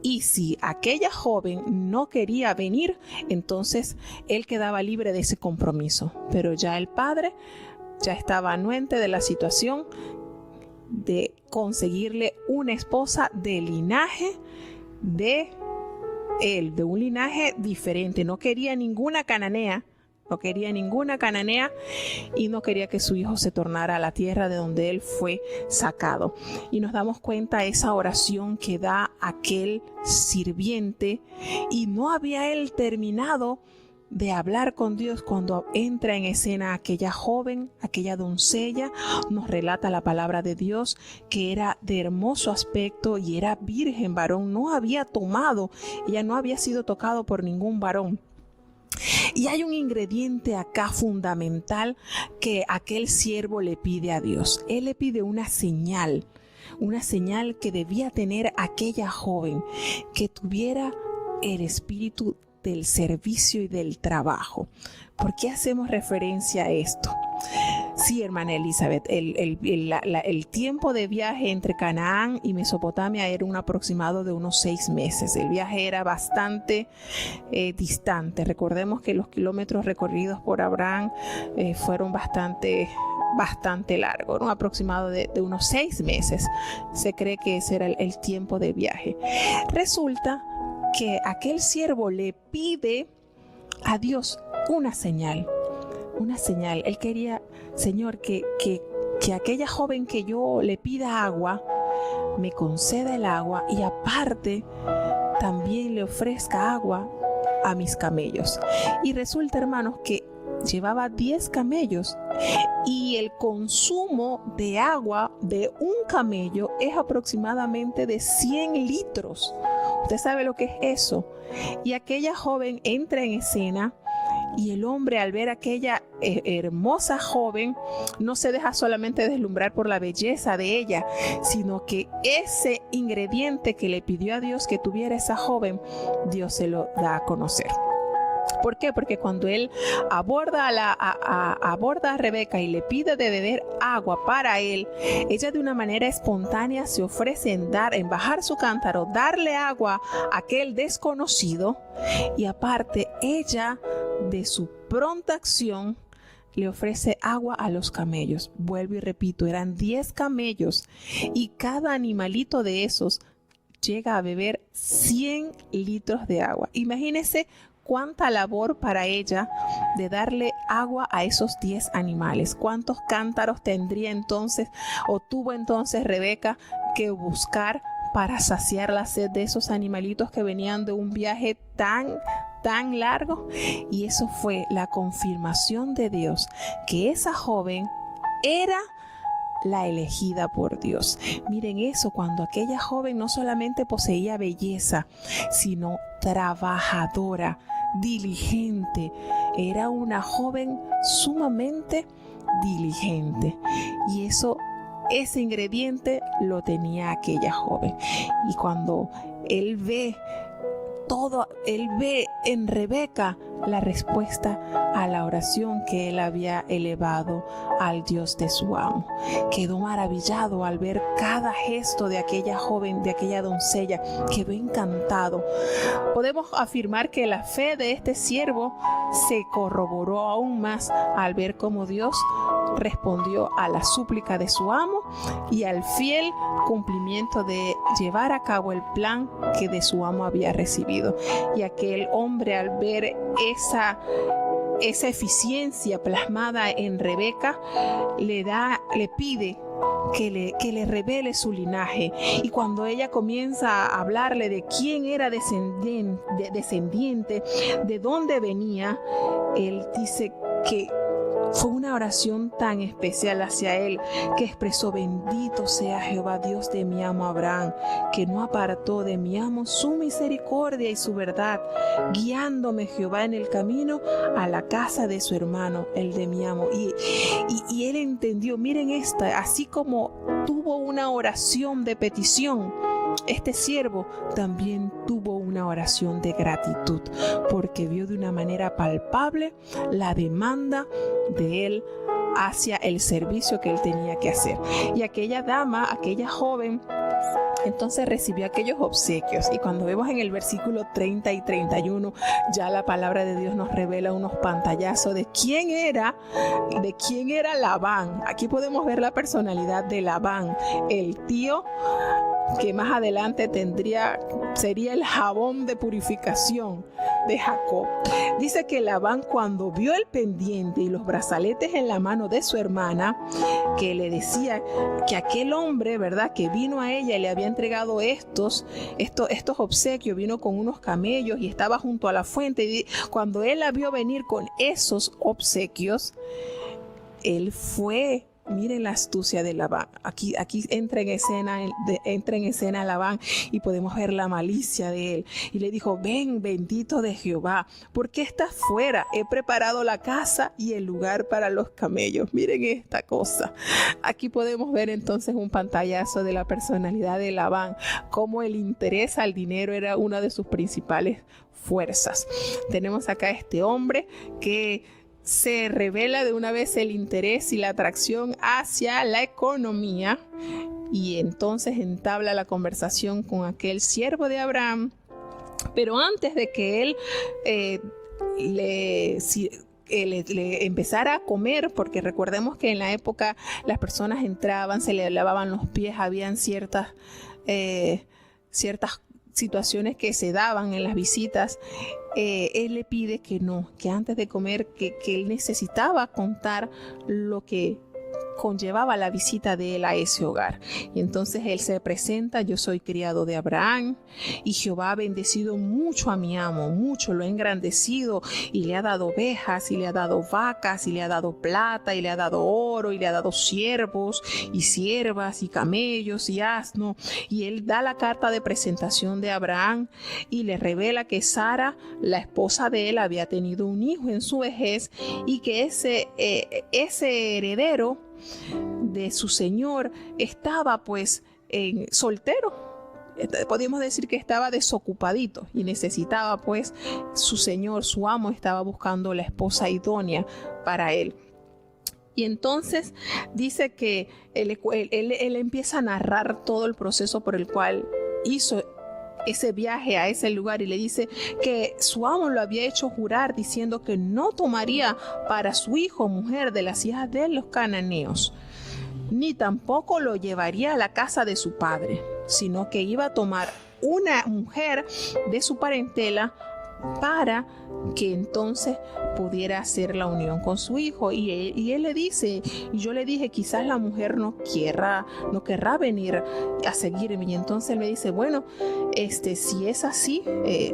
y si aquella joven no quería venir, entonces él quedaba libre de ese compromiso. Pero ya el padre ya estaba anuente de la situación de conseguirle una esposa de linaje de él, de un linaje diferente. No quería ninguna cananea. Y no quería que su hijo se tornara a la tierra de donde él fue sacado. Y nos damos cuenta esa oración que da aquel sirviente, y no había él terminado de hablar con Dios cuando entra en escena aquella joven, aquella doncella. Nos relata la palabra de Dios que era de hermoso aspecto y era virgen, varón no había tomado, ella no había sido tocado por ningún varón. Y hay un ingrediente acá fundamental que aquel siervo le pide a Dios. Él le pide una señal que debía tener aquella joven, que tuviera el espíritu del servicio y del trabajo. ¿Por qué hacemos referencia a esto? Sí, hermana Elizabeth, el tiempo de viaje entre Canaán y Mesopotamia era un aproximado de unos 6 meses. El viaje era bastante distante. Recordemos que los kilómetros recorridos por Abraham fueron bastante bastante largo, ¿no? Aproximado de unos 6 meses. Se cree que ese era el tiempo de viaje. Resulta que aquel siervo le pide a Dios una señal. Él quería, Señor, que aquella joven que yo le pida agua, me conceda el agua y aparte también le ofrezca agua a mis camellos. Y resulta, hermanos, que llevaba 10 camellos y el consumo de agua de un camello es aproximadamente de 100 litros. Usted sabe lo que es eso. Y aquella joven entra en escena y el hombre, al ver aquella hermosa joven, no se deja solamente deslumbrar por la belleza de ella, sino que ese ingrediente que le pidió a Dios que tuviera esa joven, Dios se lo da a conocer. ¿Por qué? Porque cuando él aborda a Rebeca y le pide de beber agua para él, ella de una manera espontánea se ofrece en bajar su cántaro, darle agua a aquel desconocido, y aparte ella, de su pronta acción, le ofrece agua a los camellos. Vuelvo y repito, eran 10 camellos y cada animalito de esos llega a beber 100 litros de agua. Imagínense cuánta labor para ella de darle agua a esos 10 animales. ¿Cuántos cántaros tendría entonces o tuvo entonces Rebeca que buscar para saciar la sed de esos animalitos que venían de un viaje tan largo? Y eso fue la confirmación de Dios, que esa joven era la elegida por Dios. Miren eso, cuando aquella joven no solamente poseía belleza, sino trabajadora, diligente. Era una joven sumamente diligente. Y ese ingrediente lo tenía aquella joven. Y cuando él ve en Rebeca la respuesta a la oración que él había elevado al Dios de su amo. Quedó maravillado al ver cada gesto de aquella joven, de aquella doncella. Quedó encantado. Podemos afirmar que la fe de este siervo se corroboró aún más al ver cómo Dios respondió a la súplica de su amo y al fiel cumplimiento de llevar a cabo el plan que de su amo había recibido. Y aquel hombre, al ver esa eficiencia plasmada en Rebeca, le pide que le revele su linaje. Y cuando ella comienza a hablarle de quién era descendiente, de dónde venía, él dice que fue una oración tan especial hacia él que expresó: bendito sea Jehová, Dios de mi amo Abraham, que no apartó de mi amo su misericordia y su verdad, guiándome Jehová en el camino a la casa de su hermano, el de mi amo. Y él entendió, miren así como tuvo una oración de petición, este siervo también tuvo una oración de gratitud, porque vio de una manera palpable la demanda de él hacia el servicio que él tenía que hacer. Y aquella dama, aquella joven, entonces recibió aquellos obsequios. Y cuando vemos en el versículo 30 y 31, ya la palabra de Dios nos revela unos pantallazos de quién era Labán. Aquí podemos ver la personalidad de Labán, el tío que más adelante sería el jabón de purificación de Jacob. Dice que Labán, cuando vio el pendiente y los brazaletes en la mano de su hermana, que le decía que aquel hombre, ¿verdad?, que vino a ella y le había entregado estos obsequios, vino con unos camellos y estaba junto a la fuente, y cuando él la vio venir con esos obsequios, él fue. Miren la astucia de Labán. Aquí entra en escena Labán y podemos ver la malicia de él. Y le dijo: ven, bendito de Jehová, ¿por qué estás fuera? He preparado la casa y el lugar para los camellos. Miren esta cosa. Aquí podemos ver entonces un pantallazo de la personalidad de Labán, cómo el interés al dinero era una de sus principales fuerzas. Tenemos acá este hombre que se revela de una vez el interés y la atracción hacia la economía, y entonces entabla la conversación con aquel siervo de Abraham. Pero antes de que él le empezara a comer, porque recordemos que en la época las personas entraban, se le lavaban los pies, habían ciertas situaciones que se daban en las visitas. Él le pide que no, que antes de comer, que él necesitaba contar lo que conllevaba la visita de él a ese hogar. Y entonces él se presenta: yo soy criado de Abraham, y Jehová ha bendecido mucho a mi amo, mucho lo ha engrandecido, y le ha dado ovejas, y le ha dado vacas, y le ha dado plata, y le ha dado oro, y le ha dado siervos y siervas y camellos y asno. Y él da la carta de presentación de Abraham y le revela que Sara, la esposa de él, había tenido un hijo en su vejez, y que ese heredero de su señor estaba pues soltero. Podríamos decir que estaba desocupadito y necesitaba pues su señor, su amo, estaba buscando la esposa idónea para él. Y entonces dice que él empieza a narrar todo el proceso por el cual hizo ese viaje a ese lugar, y le dice que su amo lo había hecho jurar diciendo que no tomaría para su hijo mujer de las hijas de los cananeos, ni tampoco lo llevaría a la casa de su padre, sino que iba a tomar una mujer de su parentela para que entonces pudiera hacer la unión con su hijo. Y él le dice, y yo le dije, quizás la mujer no querrá venir a seguirme. Y entonces él me dice, bueno, si es así,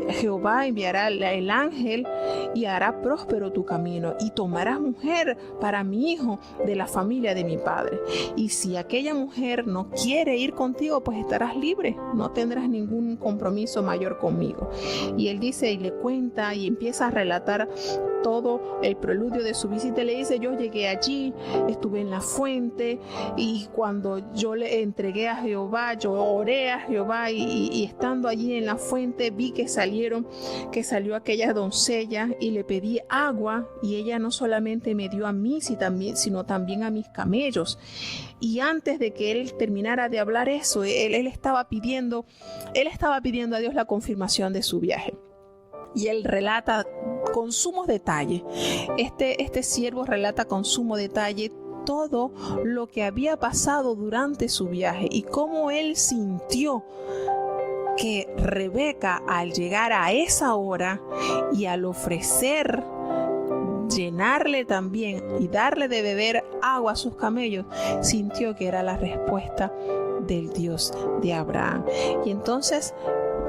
Jehová enviará el ángel y hará próspero tu camino, y tomarás mujer para mi hijo de la familia de mi padre. Y si aquella mujer no quiere ir contigo, pues estarás libre, no tendrás ningún compromiso mayor conmigo. Y él dice, y le cuenta y empieza a relatar todo el preludio de su visita. Le dice, yo llegué allí, estuve en la fuente, y cuando yo le entregué a Jehová, yo oré a Jehová, y estando allí en la fuente vi que salió aquella doncella, y le pedí agua, y ella no solamente me dio a mí, sino también a mis camellos. Y antes de que él terminara de hablar eso, él estaba pidiendo a Dios la confirmación de su viaje. Y él relata con sumo detalle, este siervo relata con sumo detalle todo lo que había pasado durante su viaje, y cómo él sintió que Rebeca, al llegar a esa hora y al ofrecer llenarle también y darle de beber agua a sus camellos, sintió que era la respuesta del Dios de Abraham. Y entonces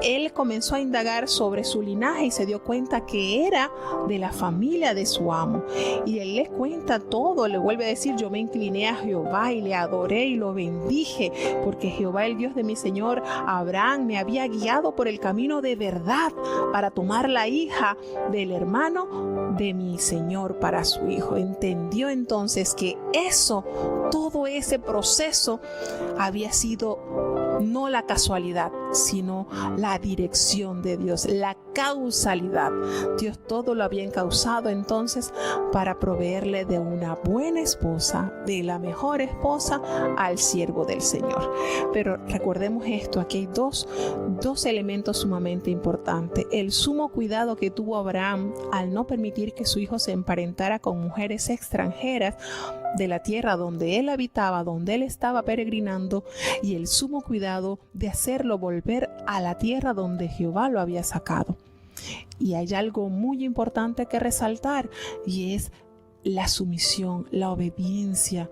él comenzó a indagar sobre su linaje y se dio cuenta que era de la familia de su amo. Y él le cuenta todo, le vuelve a decir, yo me incliné a Jehová y le adoré y lo bendije, porque Jehová, el Dios de mi señor Abraham, me había guiado por el camino de verdad para tomar la hija del hermano de mi señor para su hijo. Entendió entonces que todo ese proceso había sido no la casualidad, sino la dirección de Dios, la causalidad. Dios todo lo había encauzado entonces para proveerle de una buena esposa, de la mejor esposa al siervo del Señor. Pero recordemos esto, aquí hay dos elementos sumamente importantes. El sumo cuidado que tuvo Abraham al no permitir que su hijo se emparentara con mujeres extranjeras de la tierra donde él habitaba, donde él estaba peregrinando, y el sumo cuidado de hacerlo volver a la tierra donde Jehová lo había sacado. Y hay algo muy importante que resaltar, y es la sumisión, la obediencia,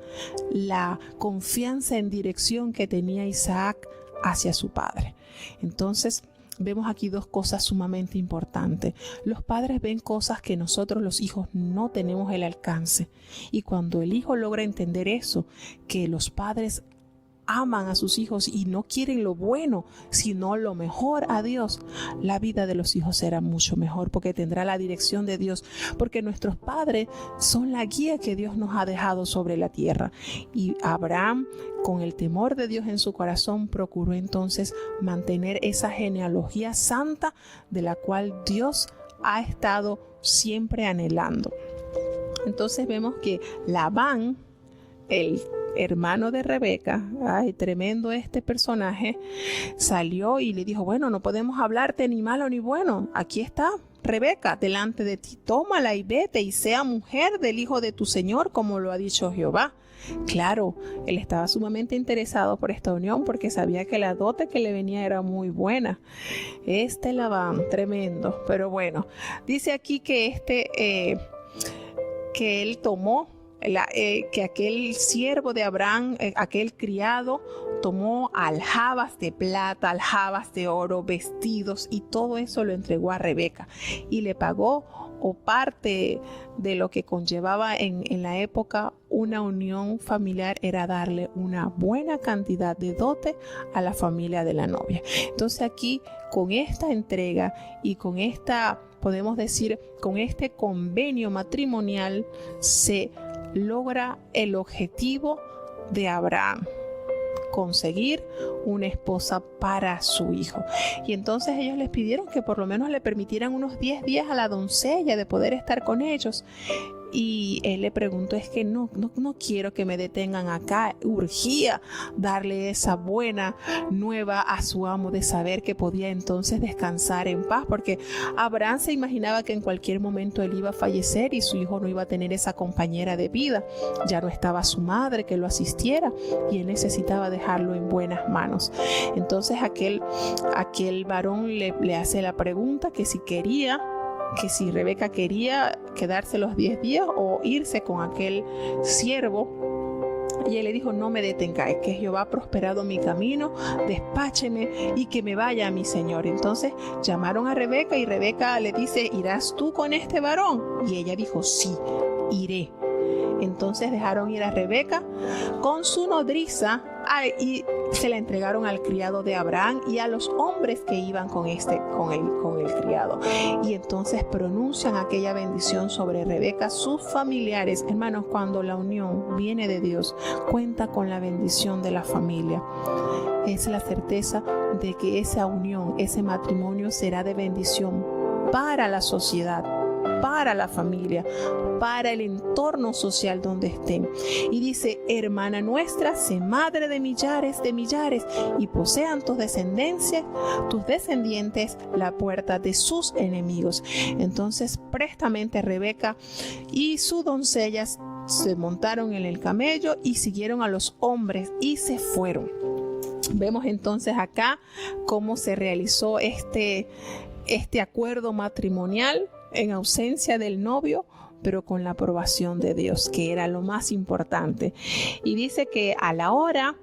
la confianza en dirección que tenía Isaac hacia su padre. Entonces, vemos aquí dos cosas sumamente importantes. Los padres ven cosas que nosotros los hijos no tenemos el alcance. Y cuando el hijo logra entender eso, que los padres aman a sus hijos y no quieren lo bueno, sino lo mejor a Dios, la vida de los hijos será mucho mejor, porque tendrá la dirección de Dios, porque nuestros padres son la guía que Dios nos ha dejado sobre la tierra. Y Abraham, con el temor de Dios en su corazón, procuró entonces mantener esa genealogía santa de la cual Dios ha estado siempre anhelando. Entonces vemos que Labán, el hermano de Rebeca, ay, tremendo este personaje, salió y le dijo, bueno, no podemos hablarte ni malo ni bueno, aquí está Rebeca delante de ti, tómala y vete y sea mujer del hijo de tu señor, como lo ha dicho Jehová. Claro, él estaba sumamente interesado por esta unión porque sabía que la dote que le venía era muy buena. Labán, tremendo. Pero bueno, dice aquí que que él tomó, que aquel siervo de Abraham, aquel criado, tomó aljabas de plata, aljabas de oro, vestidos, y todo eso lo entregó a Rebeca y le pagó, o parte de lo que conllevaba en la época una unión familiar era darle una buena cantidad de dote a la familia de la novia. Entonces aquí, con esta entrega y con esta, podemos decir, con este convenio matrimonial, se logra el objetivo de Abraham: conseguir una esposa para su hijo. Y entonces ellos les pidieron que por lo menos le permitieran unos 10 días a la doncella de poder estar con ellos. Y él le preguntó, es que no quiero que me detengan acá. Urgía darle esa buena nueva a su amo de saber que podía entonces descansar en paz, porque Abraham se imaginaba que en cualquier momento él iba a fallecer y su hijo no iba a tener esa compañera de vida. Ya no estaba su madre que lo asistiera y él necesitaba dejarlo en buenas manos. Entonces aquel varón le hace la pregunta que si Rebeca quería quedarse los 10 días o irse con aquel siervo. Y él le dijo, no me detengáis, que Jehová ha prosperado mi camino, despácheme y que me vaya a mi señor. Entonces llamaron a Rebeca y Rebeca le dice, ¿irás tú con este varón? Y ella dijo, sí, iré. Entonces dejaron ir a Rebeca con su nodriza y se la entregaron al criado de Abraham y a los hombres que iban con el criado. Y entonces pronuncian aquella bendición sobre Rebeca, sus familiares. Hermanos, cuando la unión viene de Dios, cuenta con la bendición de la familia. Es la certeza de que esa unión, ese matrimonio será de bendición para la sociedad, para la familia, para el entorno social donde estén. Y dice, hermana nuestra, sé madre de millares y posean tus descendientes la puerta de sus enemigos. Entonces prestamente Rebeca y sus doncellas se montaron en el camello y siguieron a los hombres y se fueron. Vemos entonces acá cómo se realizó este acuerdo matrimonial en ausencia del novio, pero con la aprobación de Dios, que era lo más importante. Y dice que a la hora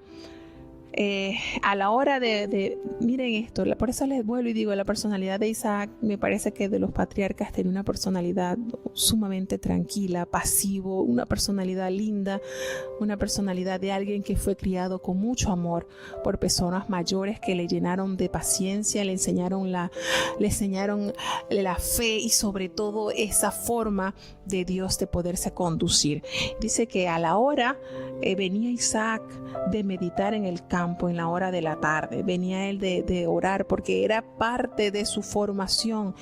de miren esto, por eso les vuelvo y digo, la personalidad de Isaac me parece que de los patriarcas tenía una personalidad sumamente tranquila, pasivo, una personalidad linda, una personalidad de alguien que fue criado con mucho amor por personas mayores que le llenaron de paciencia, le enseñaron la fe y sobre todo esa forma de Dios de poderse conducir. Dice que a la hora venía Isaac de meditar en el campo, en la hora de la tarde, venía él de orar, porque era parte de su formación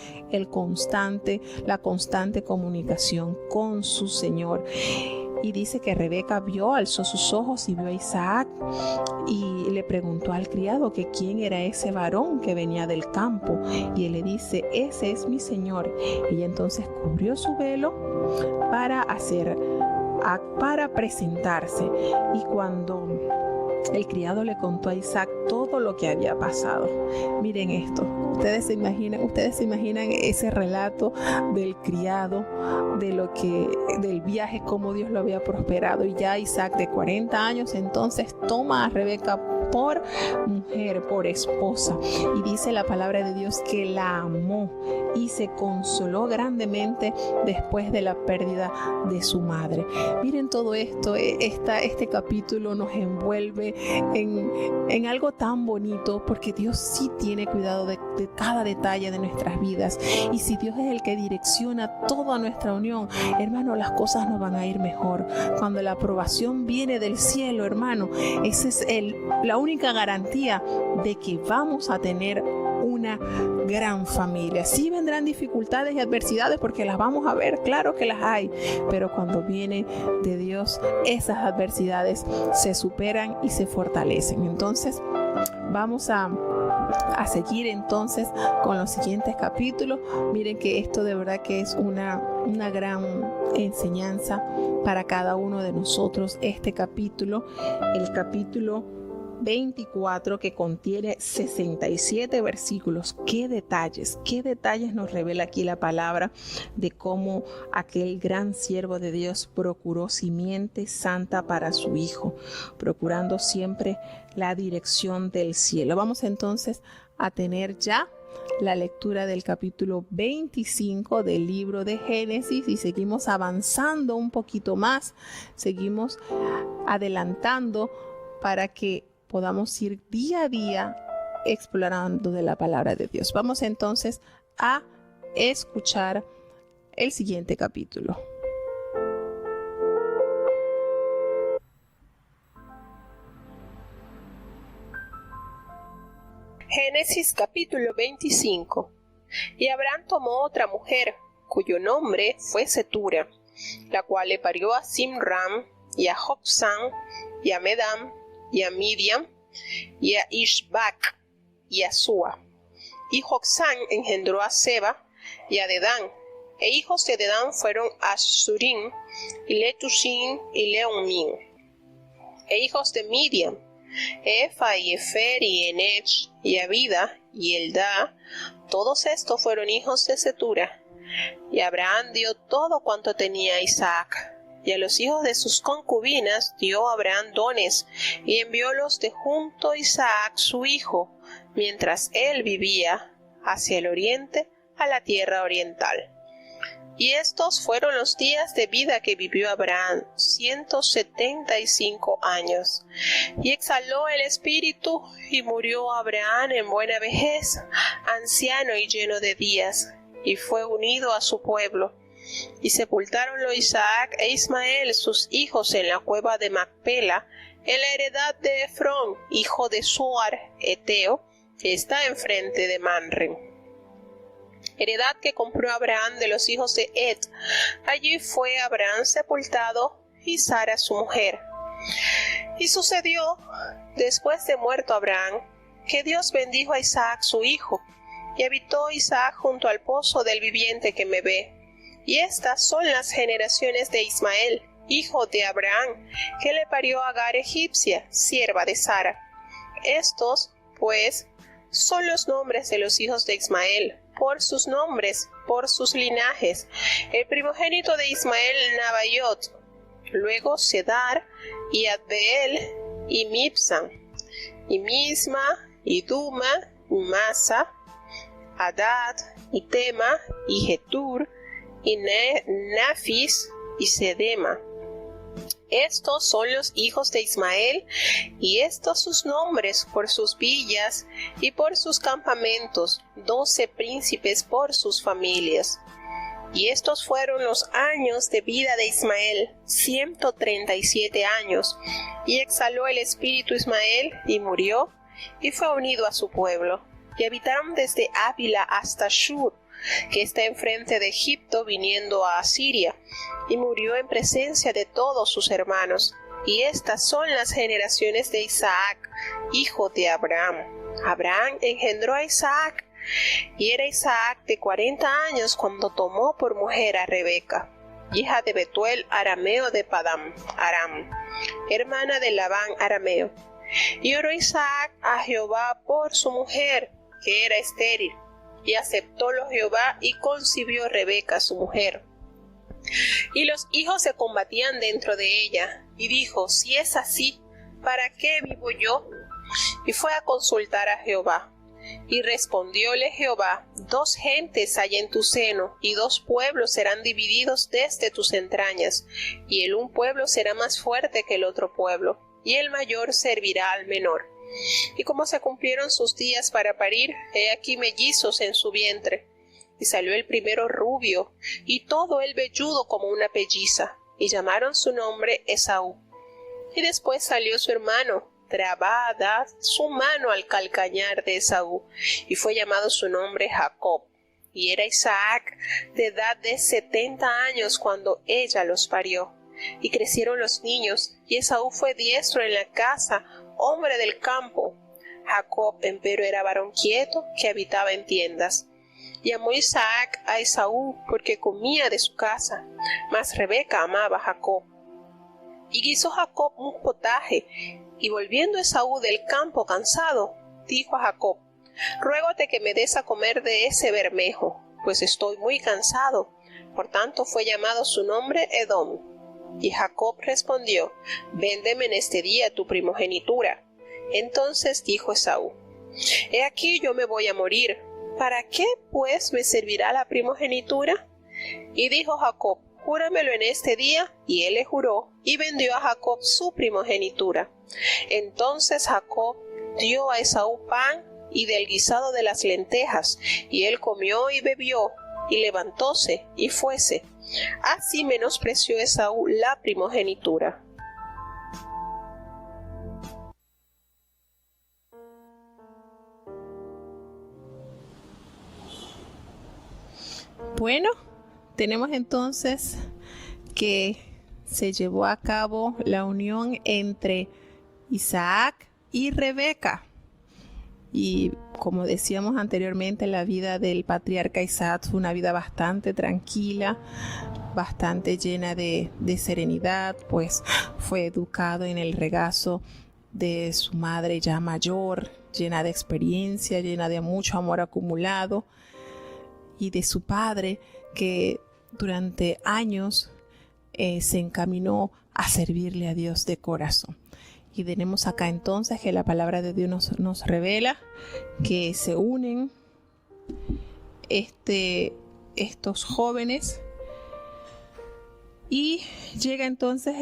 la constante comunicación con su Señor. Y dice que Rebeca alzó sus ojos y vio a Isaac y le preguntó al criado que quién era ese varón que venía del campo. Y él le dice, ese es mi señor. Y ella entonces cubrió su velo para presentarse. Y cuando el criado le contó a Isaac todo lo que había pasado. Miren esto. Ustedes se imaginan ese relato del criado, del viaje, cómo Dios lo había prosperado. Y ya Isaac, de 40 años, entonces toma a Rebeca por mujer, por esposa. Y dice la palabra de Dios que la amó y se consoló grandemente después de la pérdida de su madre. Miren todo esto, este capítulo nos envuelve en algo tan bonito, porque Dios sí tiene cuidado de cada detalle de nuestras vidas. Y si Dios es el que direcciona toda nuestra unión, hermano, las cosas nos van a ir mejor. Cuando la aprobación viene del cielo, hermano, esa es la única garantía de que vamos a tener una gran familia. Sí vendrán dificultades y adversidades, porque las vamos a ver, claro que las hay, pero cuando viene de Dios, esas adversidades se superan y se fortalecen. Entonces, Vamos a seguir entonces con los siguientes capítulos. Miren que esto de verdad que es una gran enseñanza para cada uno de nosotros. Este capítulo, el capítulo 24, que contiene 67 versículos. Qué detalles nos revela aquí la palabra de cómo aquel gran siervo de Dios procuró simiente santa para su hijo, procurando siempre la dirección del cielo. Vamos entonces a tener ya la lectura del capítulo 25 del libro de Génesis y seguimos avanzando un poquito más, seguimos adelantando para que podamos ir día a día explorando de la palabra de Dios. Vamos entonces a escuchar el siguiente capítulo. Génesis capítulo 25. Y Abraham tomó otra mujer, cuyo nombre fue Cetura, la cual le parió a Zimram, y a Joksán, y a Medam, y a Midian, y a Ishbak, y a Sua. Y Joksán engendró a Seba, y a Dedán, e hijos de Dedán fueron Asurim, y Letushim, y Leumim. E hijos de Midian, Efa, y Efer, y Enech, y Abida, y Eldá, todos estos fueron hijos de Cetura. Y Abraham dio todo cuanto tenía a Isaac, y a los hijos de sus concubinas dio Abraham dones, y enviólos de junto a Isaac su hijo, mientras él vivía, hacia el oriente, a la tierra oriental. Y estos fueron los días de vida que vivió Abraham, 175 años. Y exhaló el espíritu, y murió Abraham en buena vejez, anciano y lleno de días, y fue unido a su pueblo. Y sepultáronlo Isaac e Ismael, sus hijos, en la cueva de Macpela, en la heredad de Efrón, hijo de Zoar, Eteo, que está enfrente de Manre. Heredad que compró Abraham de los hijos de Ed. Allí fue Abraham sepultado, y Sara su mujer. Y sucedió, después de muerto Abraham, que Dios bendijo a Isaac su hijo, y habitó Isaac junto al pozo del viviente que me ve. Y estas son las generaciones de Ismael, hijo de Abraham, que le parió a Agar egipcia, sierva de Sara. Estos, pues, son los nombres de los hijos de Ismael, por sus nombres, por sus linajes. El primogénito de Ismael, Nabaiot, luego Sedar, y Adbeel, y Mibsam, y Misma, y Duma, y Masa, Hadad, y Tema, y Getur, y Nafis, y Sedema. Estos son los hijos de Ismael, y estos sus nombres por sus villas y por sus campamentos, 12 príncipes por sus familias. Y estos fueron los años de vida de Ismael, 137 años, y exhaló el espíritu Ismael, y murió, y fue unido a su pueblo. Y habitaron desde Ávila hasta Shur, que está enfrente de Egipto, viniendo a Asiria, y murió en presencia de todos sus hermanos. Y estas son las generaciones de Isaac, hijo de Abraham. Abraham engendró a Isaac, y era Isaac de 40 años cuando tomó por mujer a Rebeca, hija de Betuel arameo de Padam Aram, hermana de Labán arameo. Y oró Isaac a Jehová por su mujer, que era estéril. Y aceptólo Jehová, y concibió Rebeca su mujer. Y los hijos se combatían dentro de ella, y dijo: si es así, ¿para qué vivo yo? Y fue a consultar a Jehová. Y respondióle Jehová: 2 gentes hay en tu seno, y 2 pueblos serán divididos desde tus entrañas, y el un pueblo será más fuerte que el otro pueblo, y el mayor servirá al menor. Y como se cumplieron sus días para parir, he aquí mellizos en su vientre. Y salió el primero rubio, y todo el velludo como una pelliza, y llamaron su nombre Esaú. Y después salió su hermano, trabada su mano al calcañar de Esaú, y fue llamado su nombre Jacob. Y era Isaac de edad de 70 años cuando ella los parió. Y crecieron los niños, y Esaú fue diestro en la caza, hombre del campo, Jacob, empero, era varón quieto que habitaba en tiendas. Llamó Isaac a Esaú porque comía de su casa, mas Rebeca amaba a Jacob. Y guisó Jacob un potaje, y volviendo Esaú del campo cansado, dijo a Jacob: ruégote que me des a comer de ese bermejo, pues estoy muy cansado. Por tanto fue llamado su nombre Edom. Y Jacob respondió: véndeme en este día tu primogenitura. Entonces dijo Esaú: he aquí yo me voy a morir. ¿Para qué, pues, me servirá la primogenitura? Y dijo Jacob: júramelo en este día. Y él le juró, y vendió a Jacob su primogenitura. Entonces Jacob dio a Esaú pan y del guisado de las lentejas, y él comió y bebió, y levantóse y fuese. Así menospreció Esaú la primogenitura. Bueno, tenemos entonces que se llevó a cabo la unión entre Isaac y Rebeca. Y como decíamos anteriormente, la vida del patriarca Isaac fue una vida bastante tranquila, bastante llena de serenidad, pues fue educado en el regazo de su madre ya mayor, llena de experiencia, llena de mucho amor acumulado, y de su padre, que durante años se encaminó a servirle a Dios de corazón. Y tenemos acá entonces que la palabra de Dios nos revela que se unen estos jóvenes, y llega entonces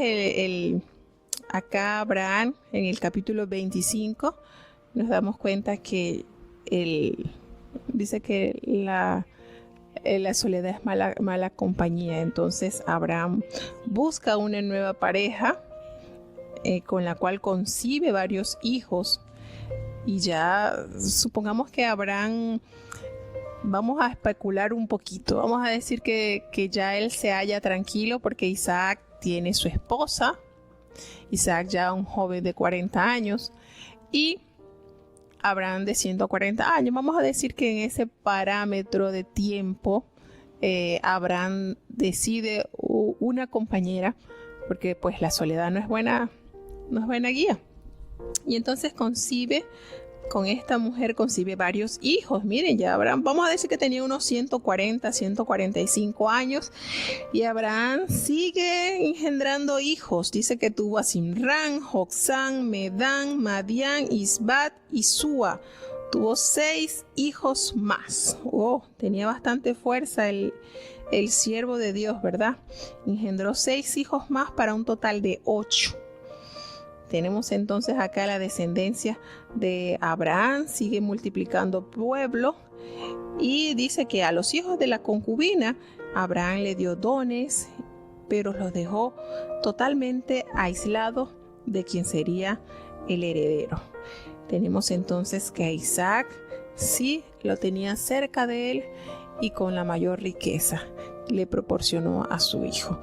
acá Abraham en el capítulo 25. Nos damos cuenta que dice que la soledad es mala compañía. Entonces Abraham busca una nueva pareja con la cual concibe varios hijos. Y ya supongamos que Abraham, vamos a especular un poquito, vamos a decir que ya él se halla tranquilo porque Isaac tiene su esposa. Isaac ya un joven de 40 años y Abraham de 140 años. Vamos a decir que en ese parámetro de tiempo Abraham decide una compañera, porque pues la soledad no es buena guía. Y entonces con esta mujer concibe varios hijos. Miren, ya Abraham, vamos a decir que tenía unos 140, 145 años. Y Abraham sigue engendrando hijos. Dice que tuvo a Simrán, Joksán, Medán, Madián, Isbat y Súa. Tuvo 6 hijos más. Tenía bastante fuerza el siervo de Dios, ¿verdad? Engendró 6 hijos más para un total de 8. Tenemos entonces acá la descendencia de Abraham, sigue multiplicando pueblo, y dice que a los hijos de la concubina Abraham le dio dones, pero los dejó totalmente aislados de quien sería el heredero. Tenemos entonces que a Isaac sí lo tenía cerca de él y con la mayor riqueza le proporcionó a su hijo.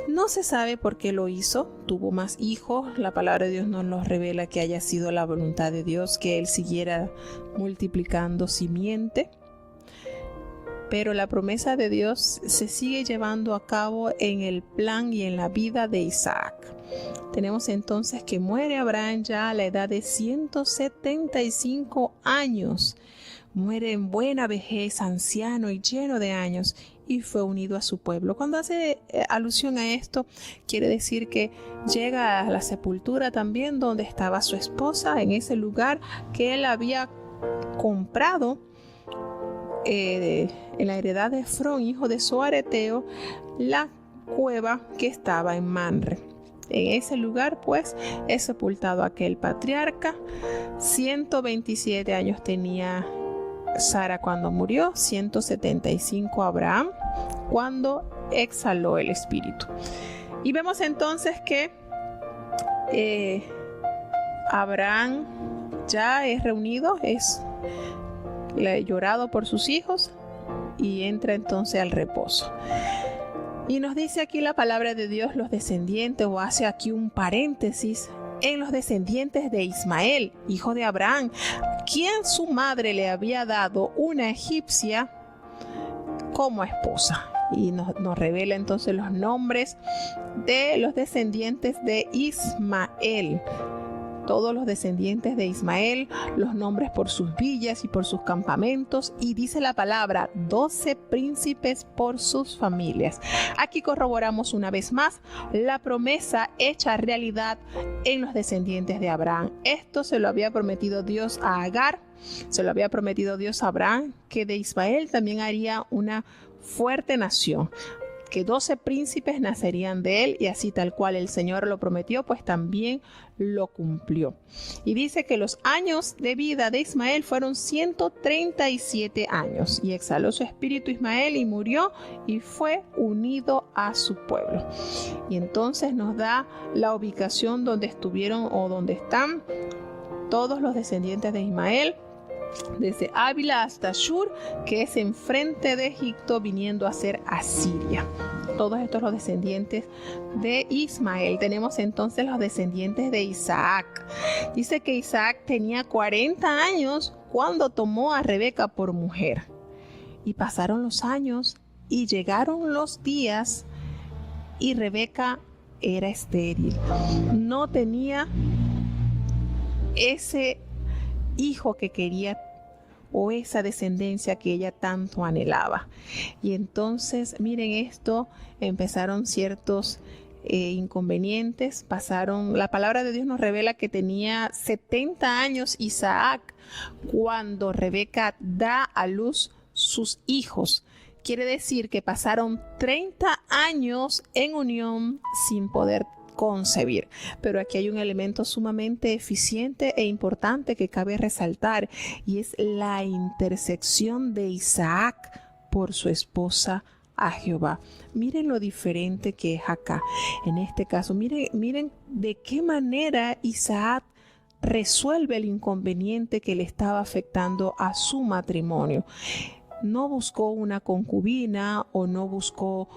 No se sabe por qué lo hizo, tuvo más hijos. La palabra de Dios no nos revela que haya sido la voluntad de Dios que él siguiera multiplicando simiente, pero la promesa de Dios se sigue llevando a cabo en el plan y en la vida de Isaac. Tenemos entonces que muere Abraham ya a la edad de 175 años. Muere en buena vejez, anciano y lleno de años, y fue unido a su pueblo. Cuando hace alusión a esto, quiere decir que llega a la sepultura también donde estaba su esposa, en ese lugar que él había comprado en la heredad de Efrón, hijo de Zoareteo, la cueva que estaba en Manre. En ese lugar, pues, es sepultado aquel patriarca. 127 años tenía Sara cuando murió, 175 Abraham cuando exhaló el espíritu. Y vemos entonces que Abraham ya es reunido, es llorado por sus hijos y entra entonces al reposo. Y nos dice aquí la palabra de Dios, los descendientes, o hace aquí un paréntesis en los descendientes de Ismael, hijo de Abraham, quien su madre le había dado una egipcia como esposa. Y nos revela entonces los nombres de los descendientes de Ismael. Todos los descendientes de Ismael, los nombres por sus villas y por sus campamentos, y dice la palabra 12 príncipes por sus familias. Aquí corroboramos una vez más la promesa hecha realidad en los descendientes de Abraham. Esto se lo había prometido Dios a Agar, se lo había prometido Dios a Abraham, que de Ismael también haría una fuerte nación, que 12 príncipes nacerían de él, y así tal cual el Señor lo prometió, pues también lo cumplió. Y dice que los años de vida de Ismael fueron 137 años, y exhaló su espíritu Ismael y murió y fue unido a su pueblo. Y entonces nos da la ubicación donde estuvieron o donde están todos los descendientes de Ismael, desde Ávila hasta Shur, que es enfrente de Egipto, viniendo a ser Asiria. Todos estos los descendientes de Ismael. Tenemos entonces los descendientes de Isaac. Dice que Isaac tenía 40 años cuando tomó a Rebeca por mujer. Y pasaron los años y llegaron los días y Rebeca era estéril. No tenía ese hijo que quería o esa descendencia que ella tanto anhelaba. Y entonces, miren esto, empezaron ciertos inconvenientes, la palabra de Dios nos revela que tenía 70 años Isaac cuando Rebeca da a luz sus hijos. Quiere decir que pasaron 30 años en unión sin poder concebir. Pero aquí hay un elemento sumamente eficiente e importante que cabe resaltar, y es la intersección de Isaac por su esposa a Jehová. Miren lo diferente que es acá. En este caso, miren de qué manera Isaac resuelve el inconveniente que le estaba afectando a su matrimonio. No buscó una concubina o no buscó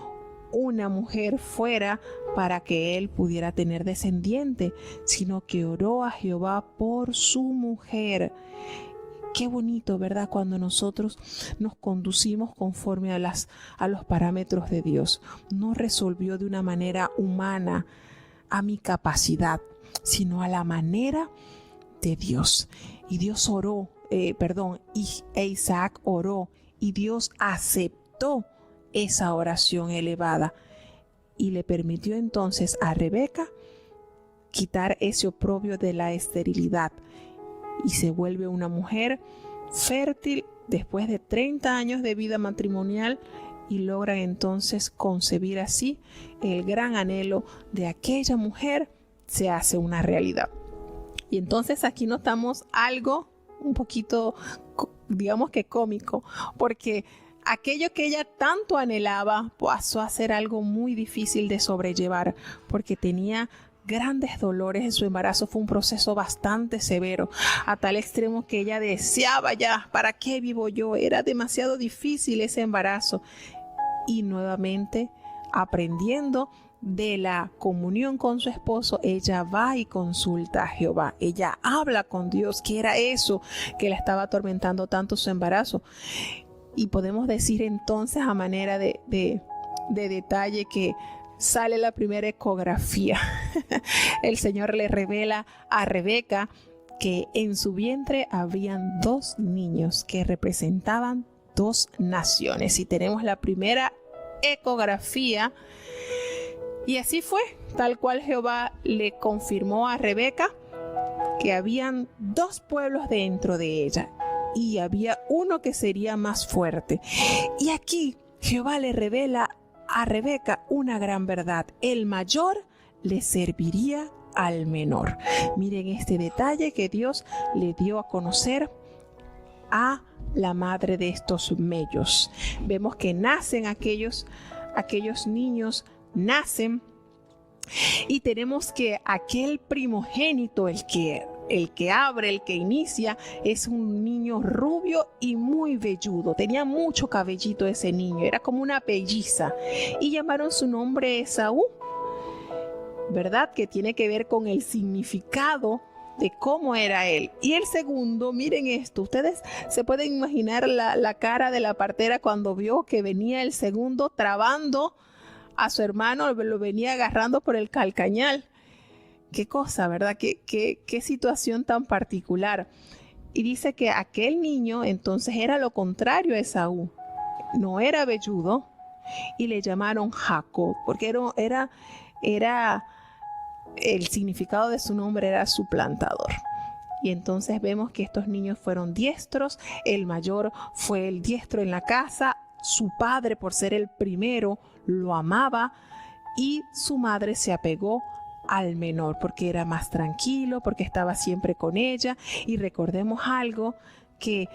una mujer fuera para que él pudiera tener descendiente, sino que oró a Jehová por su mujer. Qué bonito, ¿verdad? Cuando nosotros nos conducimos conforme a los parámetros de Dios. No resolvió de una manera humana, a mi capacidad, sino a la manera de Dios. Y Dios Isaac oró, y Dios aceptó esa oración elevada y le permitió entonces a Rebeca quitar ese oprobio de la esterilidad, y se vuelve una mujer fértil después de 30 años de vida matrimonial, y logran entonces concebir así el gran anhelo de aquella mujer se hace una realidad. Y entonces aquí notamos algo un poquito, digamos que cómico, porque aquello que ella tanto anhelaba pasó a ser algo muy difícil de sobrellevar, porque tenía grandes dolores en su embarazo. Fue un proceso bastante severo, a tal extremo que ella deseaba ya, ¿para qué vivo yo? Era demasiado difícil ese embarazo. Y nuevamente, aprendiendo de la comunión con su esposo, ella va y consulta a Jehová. Ella habla con Dios, que era eso que la estaba atormentando tanto su embarazo. Y podemos decir entonces, a manera de detalle, que sale la primera ecografía. El Señor le revela a Rebeca que en su vientre habían 2 niños que representaban 2 naciones. Y tenemos la primera ecografía. Y así fue, tal cual Jehová le confirmó a Rebeca que habían 2 pueblos dentro de ella, y había uno que sería más fuerte. Y aquí Jehová le revela a Rebeca una gran verdad: el mayor le serviría al menor. Miren este detalle que Dios le dio a conocer a la madre de estos mellos. Vemos que nacen aquellos niños, nacen, y tenemos que aquel primogénito, el que abre, el que inicia, es un niño rubio y muy velludo. Tenía mucho cabellito ese niño, era como una pelliza, y llamaron su nombre Esaú. ¿verdad? Que tiene que ver con el significado de cómo era él. Y el segundo, miren esto, ustedes se pueden imaginar la cara de la partera cuando vio que venía el segundo trabando a su hermano, lo venía agarrando por el calcañal. Qué cosa, ¿verdad? Qué situación tan particular. Y dice que aquel niño entonces era lo contrario a Esaú. No era velludo y le llamaron Jacob, porque era el significado de su nombre era suplantador. Y entonces vemos que estos niños fueron diestros. El mayor fue el diestro en la casa. Su padre, por ser el primero, lo amaba, y su madre se apegó al menor porque era más tranquilo, porque estaba siempre con ella. Y recordemos algo, que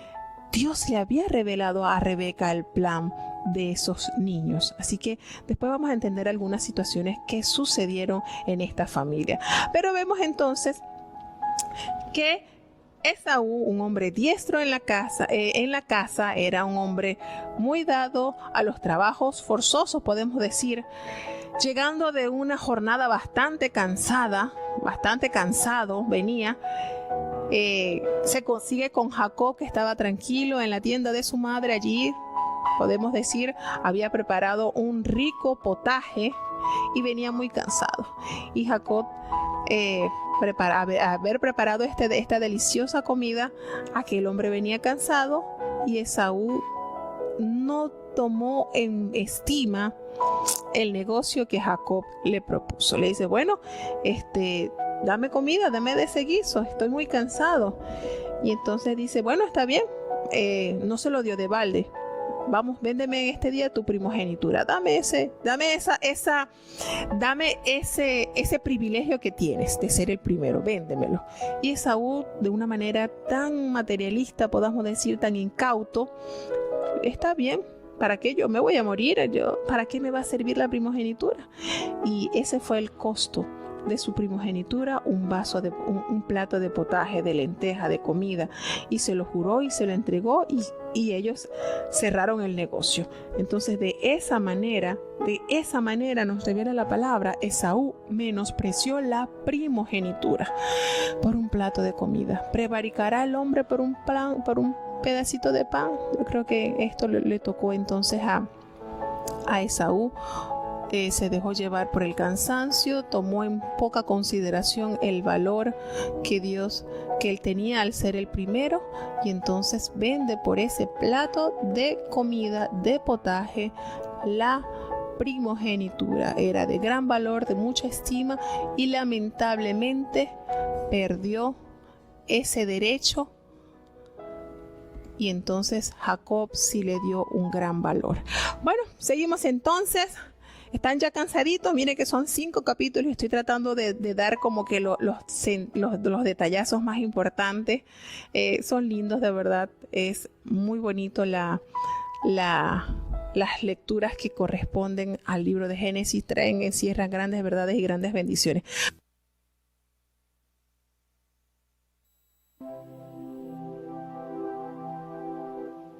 Dios le había revelado a Rebeca el plan de esos niños. Así que después vamos a entender algunas situaciones que sucedieron en esta familia. Pero vemos entonces que Esaú, un hombre diestro en la casa, era un hombre muy dado a los trabajos forzosos, podemos decir, llegando de una jornada bastante cansado venía. Se consigue con Jacob, que estaba tranquilo en la tienda de su madre. Allí, podemos decir, había preparado un rico potaje y venía muy cansado. Y Jacob, haber preparado esta deliciosa comida, aquel hombre venía cansado, y Esaú no tomó en estima el negocio que Jacob le propuso. Le dice, bueno, dame comida, dame de ese guiso, estoy muy cansado. Y entonces dice, bueno, está bien, no se lo dio de balde. Vamos, véndeme en este día tu primogenitura. Dame ese privilegio que tienes de ser el primero, véndemelo. Y Esaú, de una manera tan materialista, podamos decir, tan incauto, está bien. ¿Para qué? Yo me voy a morir. ¿Para qué me va a servir la primogenitura? Y ese fue el costo de su primogenitura, un plato de potaje, de lenteja, de comida. Y se lo juró y se lo entregó, y ellos cerraron el negocio. Entonces, de esa manera nos revela la palabra, Esaú menospreció la primogenitura por un plato de comida. ¿Prevaricará el hombre por un pedacito de pan? Yo creo que esto le tocó entonces a Esaú. Se dejó llevar por el cansancio, tomó en poca consideración el valor que él tenía al ser el primero, y entonces vende por ese plato de comida, de potaje, la primogenitura. Era de gran valor, de mucha estima, y lamentablemente perdió ese derecho. Y entonces Jacob sí le dio un gran valor. Bueno, seguimos entonces. Están ya cansaditos, miren que son 5 capítulos y estoy tratando de dar como que los detallazos más importantes. Son lindos, de verdad. Es muy bonito las lecturas que corresponden al libro de Génesis. Encierran grandes verdades y grandes bendiciones.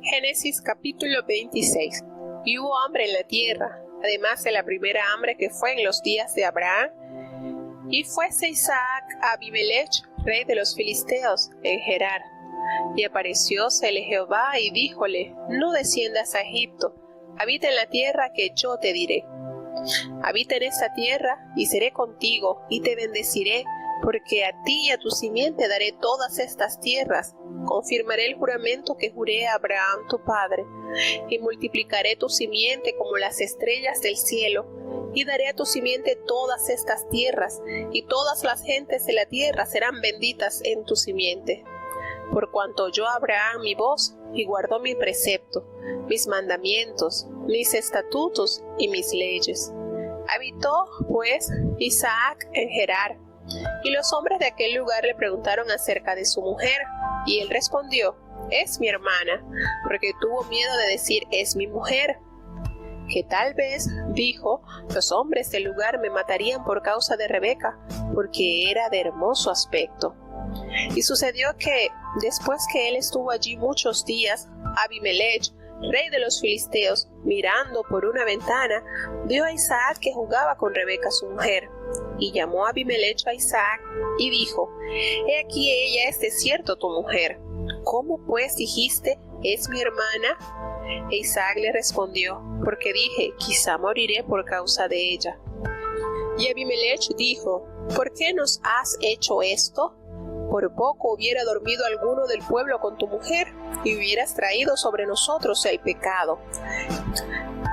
Génesis capítulo 26. Y hubo hambre en la tierra, además de la primera hambre que fue en los días de Abraham. Y fuese Isaac a Abimelech, rey de los filisteos, en Gerar. Y apareciósele Jehová y díjole, no desciendas a Egipto, habita en la tierra que yo te diré. Habita en esta tierra, y seré contigo, y te bendeciré, porque a ti y a tu simiente daré todas estas tierras. Confirmaré el juramento que juré a Abraham tu padre, y multiplicaré tu simiente como las estrellas del cielo, y daré a tu simiente todas estas tierras, y todas las gentes de la tierra serán benditas en tu simiente. Por cuanto oyó Abraham mi voz, y guardó mi precepto, mis mandamientos, mis estatutos y mis leyes. Habitó, pues, Isaac en Gerar, y los hombres de aquel lugar le preguntaron acerca de su mujer, y él respondió, es mi hermana, porque tuvo miedo de decir, es mi mujer. Que tal vez, dijo, los hombres del lugar me matarían por causa de Rebeca, porque era de hermoso aspecto. Y sucedió que, después que él estuvo allí muchos días, Abimelech, rey de los filisteos, mirando por una ventana, vio a Isaac que jugaba con Rebeca su mujer. Y llamó a Abimelech a Isaac y dijo: He aquí ella es de cierto tu mujer. ¿Cómo pues dijiste, es mi hermana? E Isaac le respondió: Porque dije, quizá moriré por causa de ella. Y Abimelech dijo: ¿Por qué nos has hecho esto? Por poco hubiera dormido alguno del pueblo con tu mujer, y hubieras traído sobre nosotros el pecado.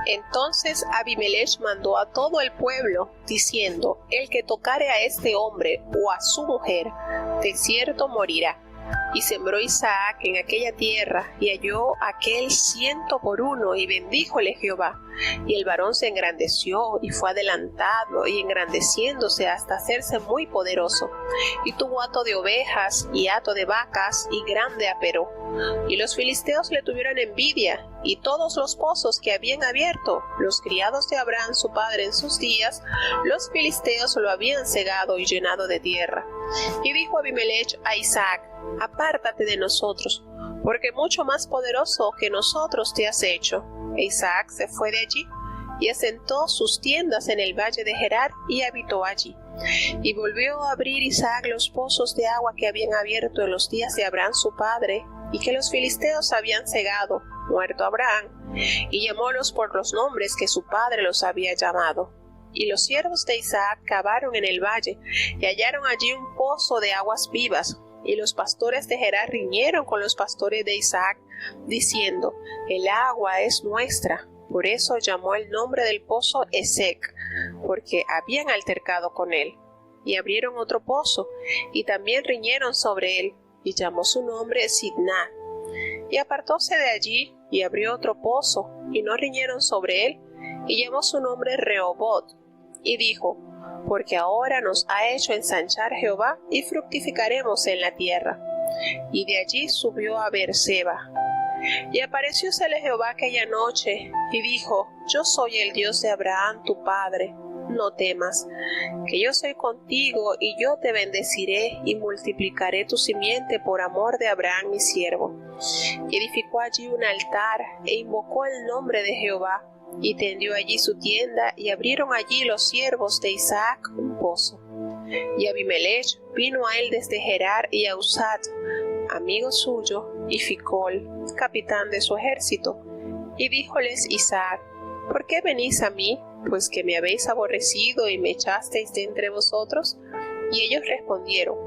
Entonces Abimelech mandó a todo el pueblo, diciendo: El que tocare a este hombre o a su mujer, de cierto morirá. Y sembró Isaac en aquella tierra, y halló aquel 100 por 1, y bendíjole Jehová. Y el varón se engrandeció, y fue adelantado, y engrandeciéndose hasta hacerse muy poderoso. Y tuvo hato de ovejas, y hato de vacas, y grande apero. Y los filisteos le tuvieron envidia, y todos los pozos que habían abierto, los criados de Abraham su padre en sus días, los filisteos lo habían cegado y llenado de tierra. Y dijo Abimelech a Isaac: Apártate de nosotros, porque mucho más poderoso que nosotros te has hecho. E Isaac se fue de allí, y asentó sus tiendas en el valle de Gerar, y habitó allí. Y volvió a abrir Isaac los pozos de agua que habían abierto en los días de Abraham su padre, y que los filisteos habían cegado, muerto Abraham, y llamólos por los nombres que su padre los había llamado. Y los siervos de Isaac cavaron en el valle, y hallaron allí un pozo de aguas vivas. Y los pastores de Gerar riñeron con los pastores de Isaac, diciendo: El agua es nuestra. Por eso llamó el nombre del pozo Esek, porque habían altercado con él. Y abrieron otro pozo, y también riñeron sobre él, y llamó su nombre Sidná. Y apartóse de allí, y abrió otro pozo, y no riñeron sobre él, y llamó su nombre Rehobot. Y dijo: Porque ahora nos ha hecho ensanchar Jehová, y fructificaremos en la tierra. Y de allí subió a Beerseba. Y apareciósele Jehová aquella noche, y dijo: Yo soy el Dios de Abraham tu padre, no temas, que yo soy contigo, y yo te bendeciré, y multiplicaré tu simiente por amor de Abraham mi siervo. Y edificó allí un altar, e invocó el nombre de Jehová, y tendió allí su tienda, y abrieron allí los siervos de Isaac un pozo. Y Abimelech vino a él desde Gerar, y a Usat, amigo suyo, y Ficol, capitán de su ejército. Y díjoles Isaac: ¿Por qué venís a mí, pues que me habéis aborrecido y me echasteis de entre vosotros? Y ellos respondieron: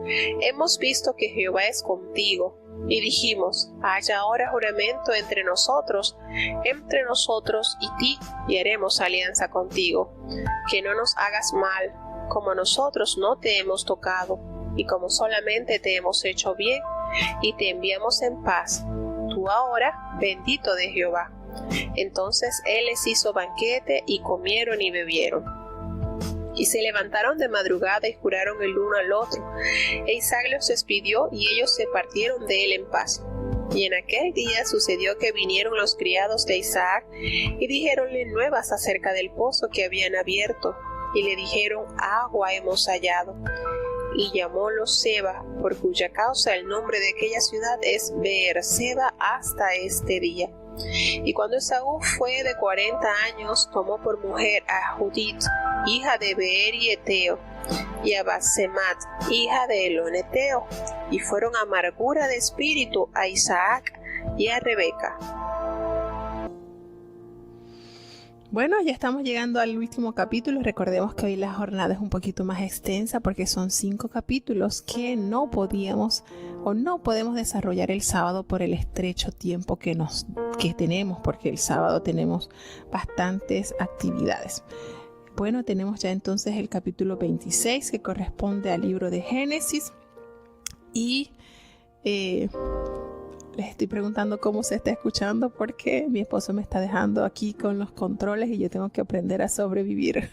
Hemos visto que Jehová es contigo. Y dijimos: haya ahora juramento entre nosotros y ti, y haremos alianza contigo, que no nos hagas mal, como nosotros no te hemos tocado, y como solamente te hemos hecho bien, y te enviamos en paz, tú ahora bendito de Jehová. Entonces él les hizo banquete, y comieron y bebieron. Y se levantaron de madrugada y juraron el uno al otro. E Isaac los despidió, y ellos se partieron de él en paz. Y en aquel día sucedió que vinieron los criados de Isaac, y dijéronle nuevas acerca del pozo que habían abierto. Y le dijeron: Agua hemos hallado. Y llamólo Seba, por cuya causa el nombre de aquella ciudad es Beerseba hasta este día. Y cuando Esaú fue de 40 años, tomó por mujer a Judith, hija de Beeri Eteo, y a Basemat, hija de Elón Eteo, y fueron amargura de espíritu a Isaac y a Rebeca. Bueno, ya estamos llegando al último capítulo. Recordemos que hoy la jornada es un poquito más extensa porque son 5 capítulos que no podemos desarrollar el sábado por el estrecho tiempo que tenemos, porque el sábado tenemos bastantes actividades. Bueno, tenemos ya entonces el capítulo 26 que corresponde al libro de Génesis, y les estoy preguntando cómo se está escuchando porque mi esposo me está dejando aquí con los controles y yo tengo que aprender a sobrevivir.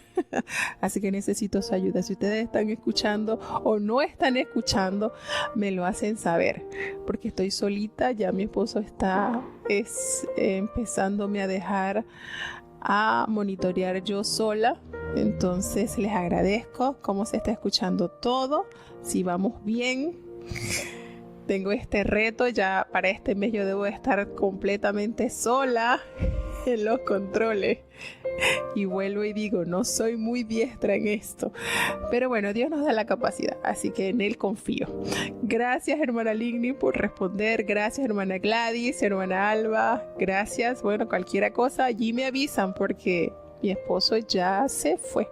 Así que necesito su ayuda. Si ustedes están escuchando o no están escuchando, me lo hacen saber, porque estoy solita. Ya mi esposo está empezándome a dejar a monitorear yo sola. Entonces les agradezco cómo se está escuchando todo, si vamos bien. Tengo este reto, ya para este mes yo debo estar completamente sola en los controles. Y vuelvo y digo, no soy muy diestra en esto. Pero bueno, Dios nos da la capacidad, así que en Él confío. Gracias, hermana Ligny, por responder. Gracias, hermana Gladys, hermana Alba. Gracias. Bueno, cualquier cosa, allí me avisan porque mi esposo ya se fue.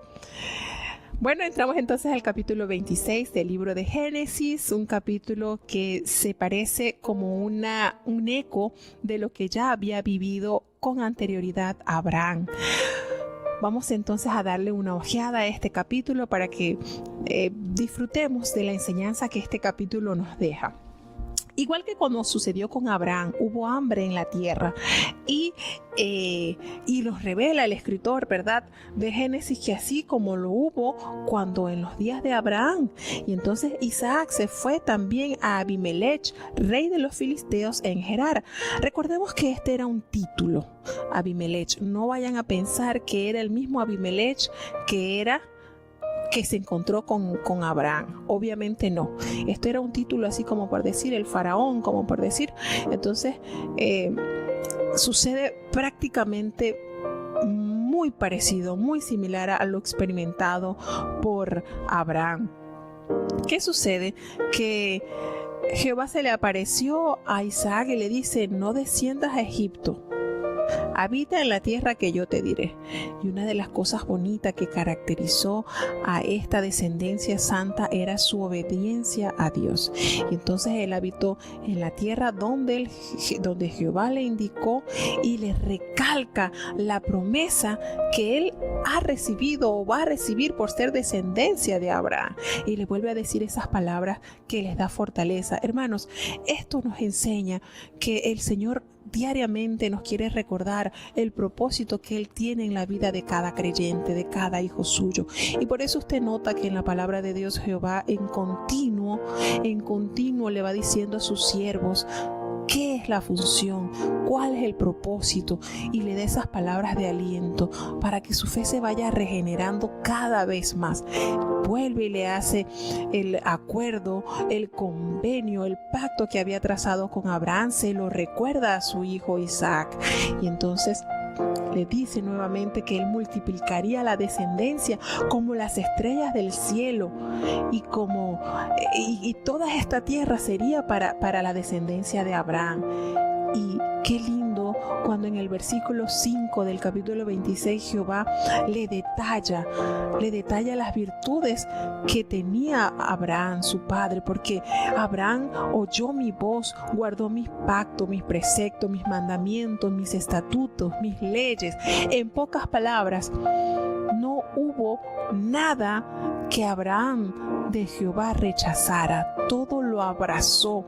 Bueno, entramos entonces al capítulo 26 del libro de Génesis, un capítulo que se parece como un eco de lo que ya había vivido con anterioridad Abraham. Vamos entonces a darle una ojeada a este capítulo para que disfrutemos de la enseñanza que este capítulo nos deja. Igual que cuando sucedió con Abraham, hubo hambre en la tierra y nos revela el escritor, ¿verdad?, de Génesis, que así como lo hubo cuando en los días de Abraham. Y entonces Isaac se fue también a Abimelech, rey de los filisteos en Gerar. Recordemos que este era un título, Abimelech. No vayan a pensar que era el mismo Abimelech que se encontró con Abraham. Obviamente no. Esto era un título así como por decir el faraón, como por decir. Entonces sucede prácticamente muy parecido, muy similar a lo experimentado por Abraham. ¿Qué sucede? Que Jehová se le apareció a Isaac y le dice: no desciendas a Egipto. Habita en la tierra que yo te diré. Y una de las cosas bonitas que caracterizó a esta descendencia santa era su obediencia a Dios. Y entonces él habitó en la tierra donde Jehová le indicó, y le recalca la promesa que él ha recibido o va a recibir por ser descendencia de Abraham. Y le vuelve a decir esas palabras que les da fortaleza. Hermanos, esto nos enseña que el Señor diariamente nos quiere recordar el propósito que Él tiene en la vida de cada creyente, de cada hijo suyo. Y por eso usted nota que en la palabra de Dios Jehová en continuo le va diciendo a sus siervos qué es la función, cuál es el propósito, y le da esas palabras de aliento para que su fe se vaya regenerando cada vez más. Vuelve y le hace el acuerdo, el convenio, el pacto que había trazado con Abraham, se lo recuerda a su hijo Isaac, y entonces le dice nuevamente que él multiplicaría la descendencia como las estrellas del cielo, y toda esta tierra sería para la descendencia de Abraham. Y qué lindo cuando en el versículo 5 del capítulo 26 Jehová le detalla las virtudes que tenía Abraham, su padre, porque Abraham oyó mi voz, guardó mis pactos, mis preceptos, mis mandamientos, mis estatutos, mis leyes. En pocas palabras, no hubo nada que Abraham de Jehová rechazara. Todo lo abrazó,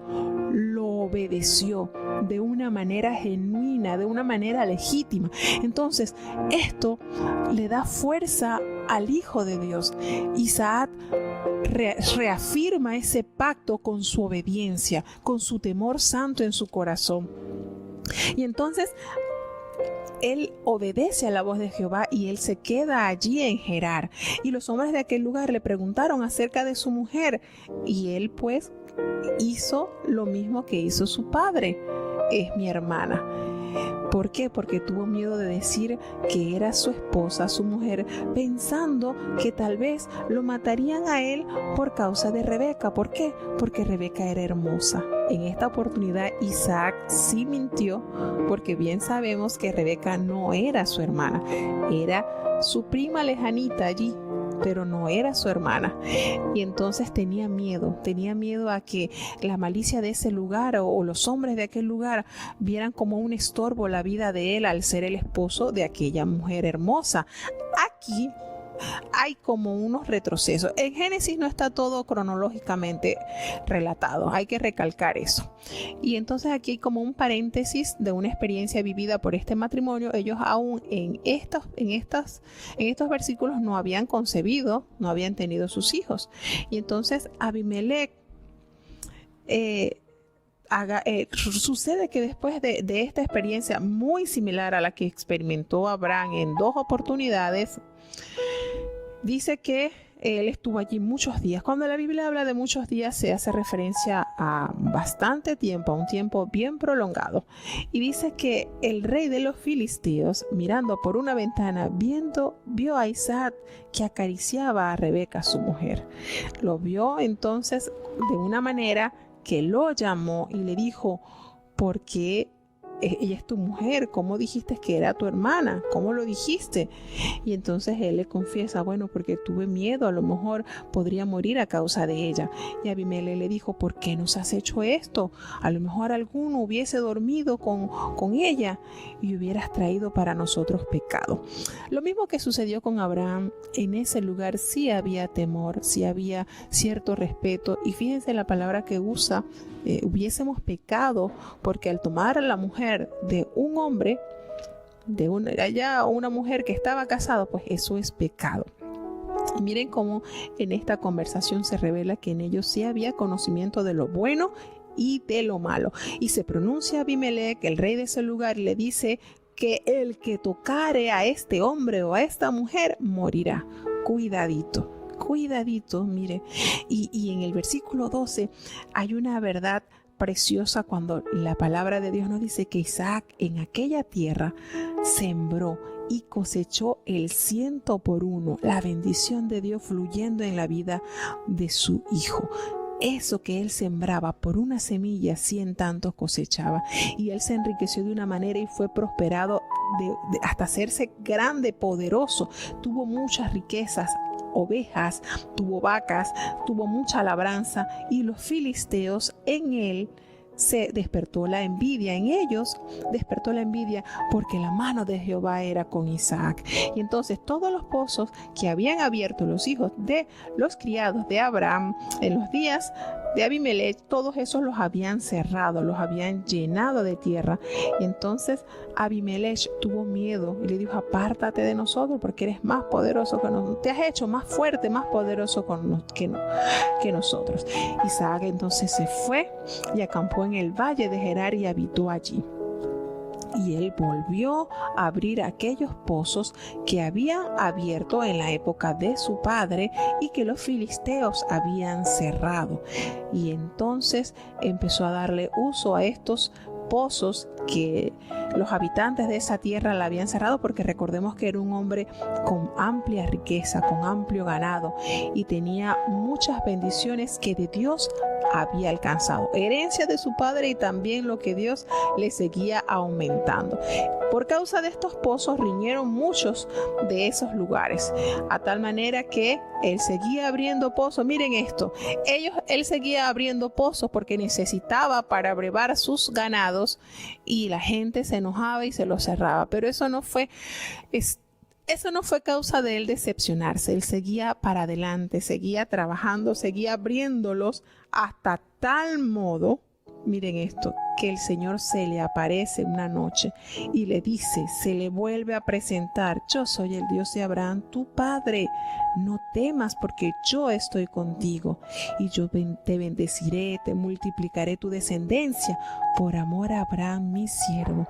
lo obedeció de una manera genuina, de una manera legítima. Entonces, esto le da fuerza al Hijo de Dios. Isaac reafirma ese pacto con su obediencia, con su temor santo en su corazón. Y entonces él obedece a la voz de Jehová y él se queda allí en Gerar. Y los hombres de aquel lugar le preguntaron acerca de su mujer, y él pues hizo lo mismo que hizo su padre: es mi hermana. ¿Por qué? Porque tuvo miedo de decir que era su esposa, su mujer, pensando que tal vez lo matarían a él por causa de Rebeca. ¿Por qué? Porque Rebeca era hermosa. En esta oportunidad Isaac sí mintió, porque bien sabemos que Rebeca no era su hermana, era su prima lejanita allí, pero no era su hermana. Y entonces tenía miedo a que la malicia de ese lugar o los hombres de aquel lugar vieran como un estorbo la vida de él al ser el esposo de aquella mujer hermosa. Aquí hay como unos retrocesos. En Génesis no está todo cronológicamente relatado, hay que recalcar eso. Y entonces aquí hay como un paréntesis de una experiencia vivida por este matrimonio. Ellos aún en estos versículos no habían concebido, no habían tenido sus hijos. Y entonces Abimelech sucede que después de esta experiencia muy similar a la que experimentó Abraham en dos oportunidades, dice que él estuvo allí muchos días. Cuando la Biblia habla de muchos días, se hace referencia a bastante tiempo, a un tiempo bien prolongado. Y dice que el rey de los filisteos, mirando por una ventana, vio a Isaac que acariciaba a Rebeca, su mujer. Lo vio entonces de una manera que lo llamó y le dijo: ¿por qué ella es tu mujer? ¿Cómo dijiste que era tu hermana? ¿Cómo lo dijiste? Y entonces él le confiesa: bueno, porque tuve miedo, a lo mejor podría morir a causa de ella. Y Abimelech le dijo: ¿por qué nos has hecho esto? A lo mejor alguno hubiese dormido con ella y hubieras traído para nosotros pecado. Lo mismo que sucedió con Abraham. En ese lugar sí había temor, sí había cierto respeto, y fíjense la palabra que usa: hubiésemos pecado, porque al tomar a la mujer de un hombre, de una mujer que estaba casada, pues eso es pecado. Y miren cómo en esta conversación se revela que en ellos sí había conocimiento de lo bueno y de lo malo. Y se pronuncia Abimelech, el rey de ese lugar, y le dice que el que tocare a este hombre o a esta mujer morirá. Cuidadito, mire. Y en el versículo 12 hay una verdad preciosa cuando la palabra de Dios nos dice que Isaac en aquella tierra sembró y cosechó el 100 por 1, la bendición de Dios fluyendo en la vida de su hijo. Eso que él sembraba por una semilla, 100 tantos cosechaba. Y él se enriqueció de una manera y fue prosperado hasta hacerse grande, poderoso. Tuvo muchas riquezas, ovejas, tuvo vacas, tuvo mucha labranza, y los filisteos, en él se despertó la envidia, en ellos despertó la envidia, porque la mano de Jehová era con Isaac. Y entonces todos los pozos que habían abierto los hijos de los criados de Abraham en los días de Abimelech, todos esos los habían cerrado, los habían llenado de tierra. Y entonces Abimelech tuvo miedo y le dijo: apártate de nosotros, porque eres más poderoso que nosotros, te has hecho más fuerte, más poderoso que nosotros. Isaac entonces se fue y acampó en el valle de Gerar y habitó allí. Y él volvió a abrir aquellos pozos que había abierto en la época de su padre y que los filisteos habían cerrado. Y entonces empezó a darle uso a estos pozos que los habitantes de esa tierra la habían cerrado, porque recordemos que era un hombre con amplia riqueza, con amplio ganado, y tenía muchas bendiciones que de Dios había alcanzado, herencia de su padre, y también lo que Dios le seguía aumentando. Por causa de estos pozos riñeron muchos de esos lugares, a tal manera que él seguía abriendo pozos. Miren esto, él seguía abriendo pozos porque necesitaba para brevar sus ganados, y la gente se enojaba y se los cerraba. Pero eso no fue causa de él decepcionarse. Él seguía para adelante, seguía trabajando, seguía abriéndolos, hasta tal modo, miren esto, que el Señor se le aparece una noche y le dice, se le vuelve a presentar: yo soy el Dios de Abraham, tu padre. No temas, porque yo estoy contigo, y yo te bendeciré, te multiplicaré tu descendencia por amor a Abraham, mi siervo.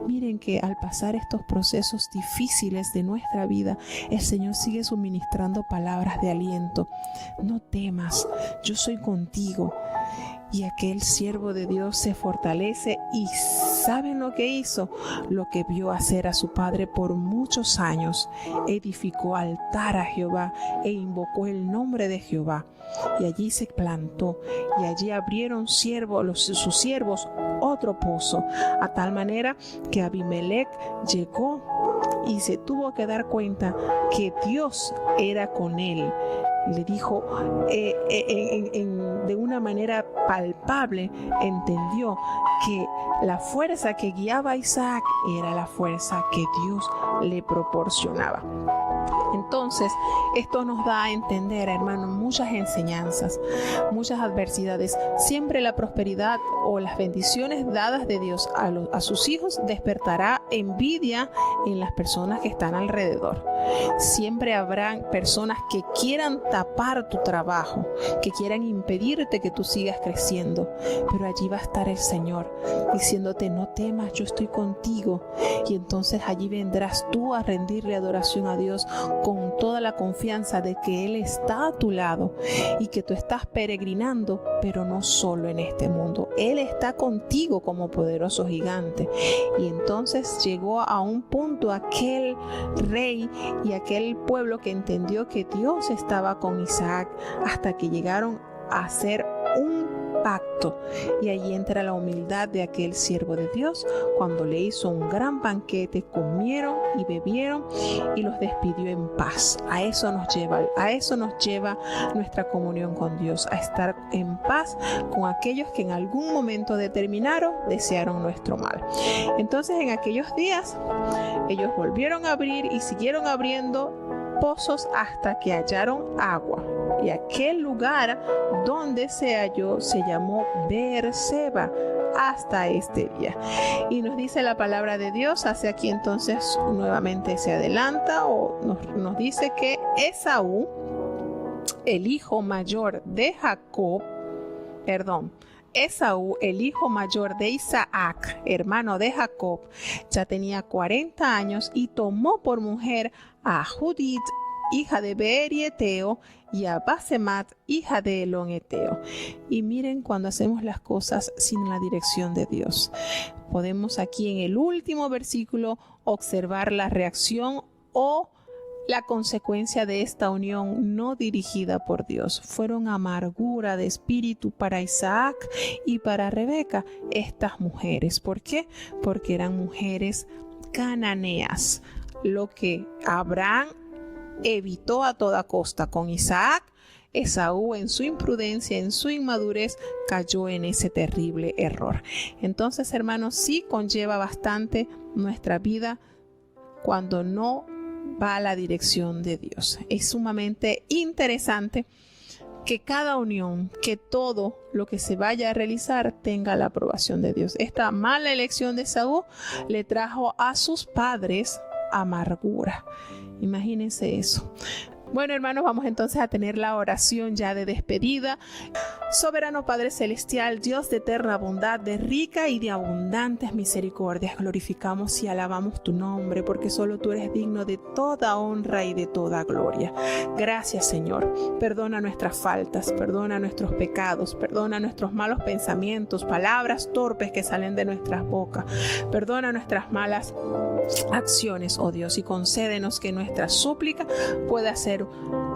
Miren que al pasar estos procesos difíciles de nuestra vida, el Señor sigue suministrando palabras de aliento. No temas, yo soy contigo. Y aquel siervo de Dios se fortalece, y ¿saben lo que hizo? Lo que vio hacer a su padre por muchos años. Edificó altar a Jehová e invocó el nombre de Jehová. Y allí se plantó, y allí abrieron sus siervos otro pozo, a tal manera que Abimelech llegó y se tuvo que dar cuenta que Dios era con él. Le dijo de una manera palpable, entendió que la fuerza que guiaba a Isaac era la fuerza que Dios le proporcionaba. Entonces, esto nos da a entender, hermanos, muchas enseñanzas, muchas adversidades. Siempre la prosperidad o las bendiciones dadas de Dios a sus hijos despertará envidia en las personas que están alrededor. Siempre habrán personas que quieran tapar tu trabajo, que quieran impedirte que tú sigas creciendo, pero allí va a estar el Señor diciéndote: no temas, yo estoy contigo. Y entonces allí vendrás tú a rendirle adoración a Dios con toda la confianza de que Él está a tu lado y que tú estás peregrinando, pero no solo en este mundo. Él está contigo como poderoso gigante. Y entonces llegó a un punto aquel rey y aquel pueblo que entendió que Dios estaba con Isaac, hasta que llegaron a hacer un pacto. Y allí entra la humildad de aquel siervo de Dios cuando le hizo un gran banquete, comieron y bebieron y los despidió en paz. A eso nos lleva nuestra comunión con Dios, a estar en paz con aquellos que en algún momento determinado desearon nuestro mal. Entonces en aquellos días ellos volvieron a abrir y siguieron abriendo pozos hasta que hallaron agua. Y aquel lugar donde se halló se llamó Beerseba hasta este día. Y nos dice la palabra de Dios, hace aquí entonces nuevamente se adelanta o nos dice que Esaú, el hijo mayor de Esaú, el hijo mayor de Isaac, hermano de Jacob, ya tenía 40 años y tomó por mujer a Judith, hija de Beeri Eteo, y a Basemat, hija de Elón Eteo. Y miren cuando hacemos las cosas sin la dirección de Dios. Podemos aquí en el último versículo observar la reacción o la consecuencia de esta unión no dirigida por Dios. Fueron amargura de espíritu para Isaac y para Rebeca, estas mujeres. ¿Por qué? Porque eran mujeres cananeas, lo que Abraham evitó a toda costa con Isaac. Esaú, en su imprudencia, en su inmadurez, cayó en ese terrible error. Entonces, hermanos, sí conlleva bastante nuestra vida cuando no va a la dirección de Dios. Es sumamente interesante que cada unión, que todo lo que se vaya a realizar tenga la aprobación de Dios. Esta mala elección de Esaú le trajo a sus padres amargura. Imagínense eso. Bueno, hermanos, vamos entonces a tener la oración ya de despedida. Soberano Padre Celestial, Dios de eterna bondad, de rica y de abundantes misericordias, glorificamos y alabamos tu nombre, porque solo tú eres digno de toda honra y de toda gloria. Gracias, Señor. Perdona nuestras faltas, perdona nuestros pecados, perdona nuestros malos pensamientos, palabras torpes que salen de nuestras bocas. Perdona nuestras malas acciones, oh Dios, y concédenos que nuestra súplica pueda ser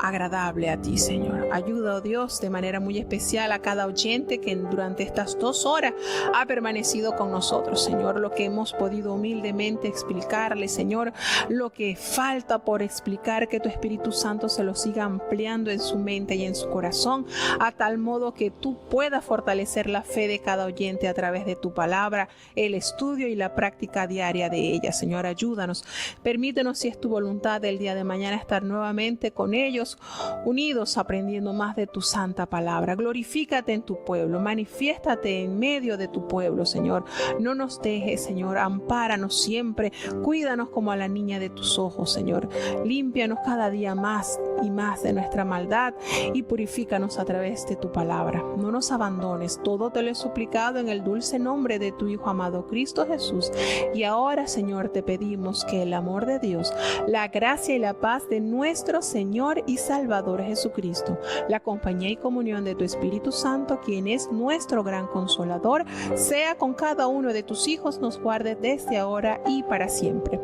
agradable a ti, Señor. Ayuda, oh Dios, de manera muy especial a cada oyente que durante estas 2 horas ha permanecido con nosotros, Señor. Lo que hemos podido humildemente explicarle, Señor, lo que falta por explicar, que tu Espíritu Santo se lo siga ampliando en su mente y en su corazón, a tal modo que tú puedas fortalecer la fe de cada oyente a través de tu palabra, el estudio y la práctica diaria de ella. Señor, ayúdanos. Permítenos, si es tu voluntad, el día de mañana estar nuevamente con ellos, unidos, aprendiendo más de tu santa palabra. Glorifícate en tu pueblo, manifiéstate en medio de tu pueblo, Señor. No nos dejes, Señor, ampáranos siempre, cuídanos como a la niña de tus ojos, Señor. Límpianos cada día más y más de nuestra maldad y purifícanos a través de tu palabra. No nos abandones, todo te lo he suplicado en el dulce nombre de tu Hijo amado Cristo Jesús. Y ahora, Señor, te pedimos que el amor de Dios, la gracia y la paz de nuestro Señor y Salvador Jesucristo, la compañía y comunión de tu Espíritu Santo, quien es nuestro gran consolador, sea con cada uno de tus hijos, nos guarde desde ahora y para siempre.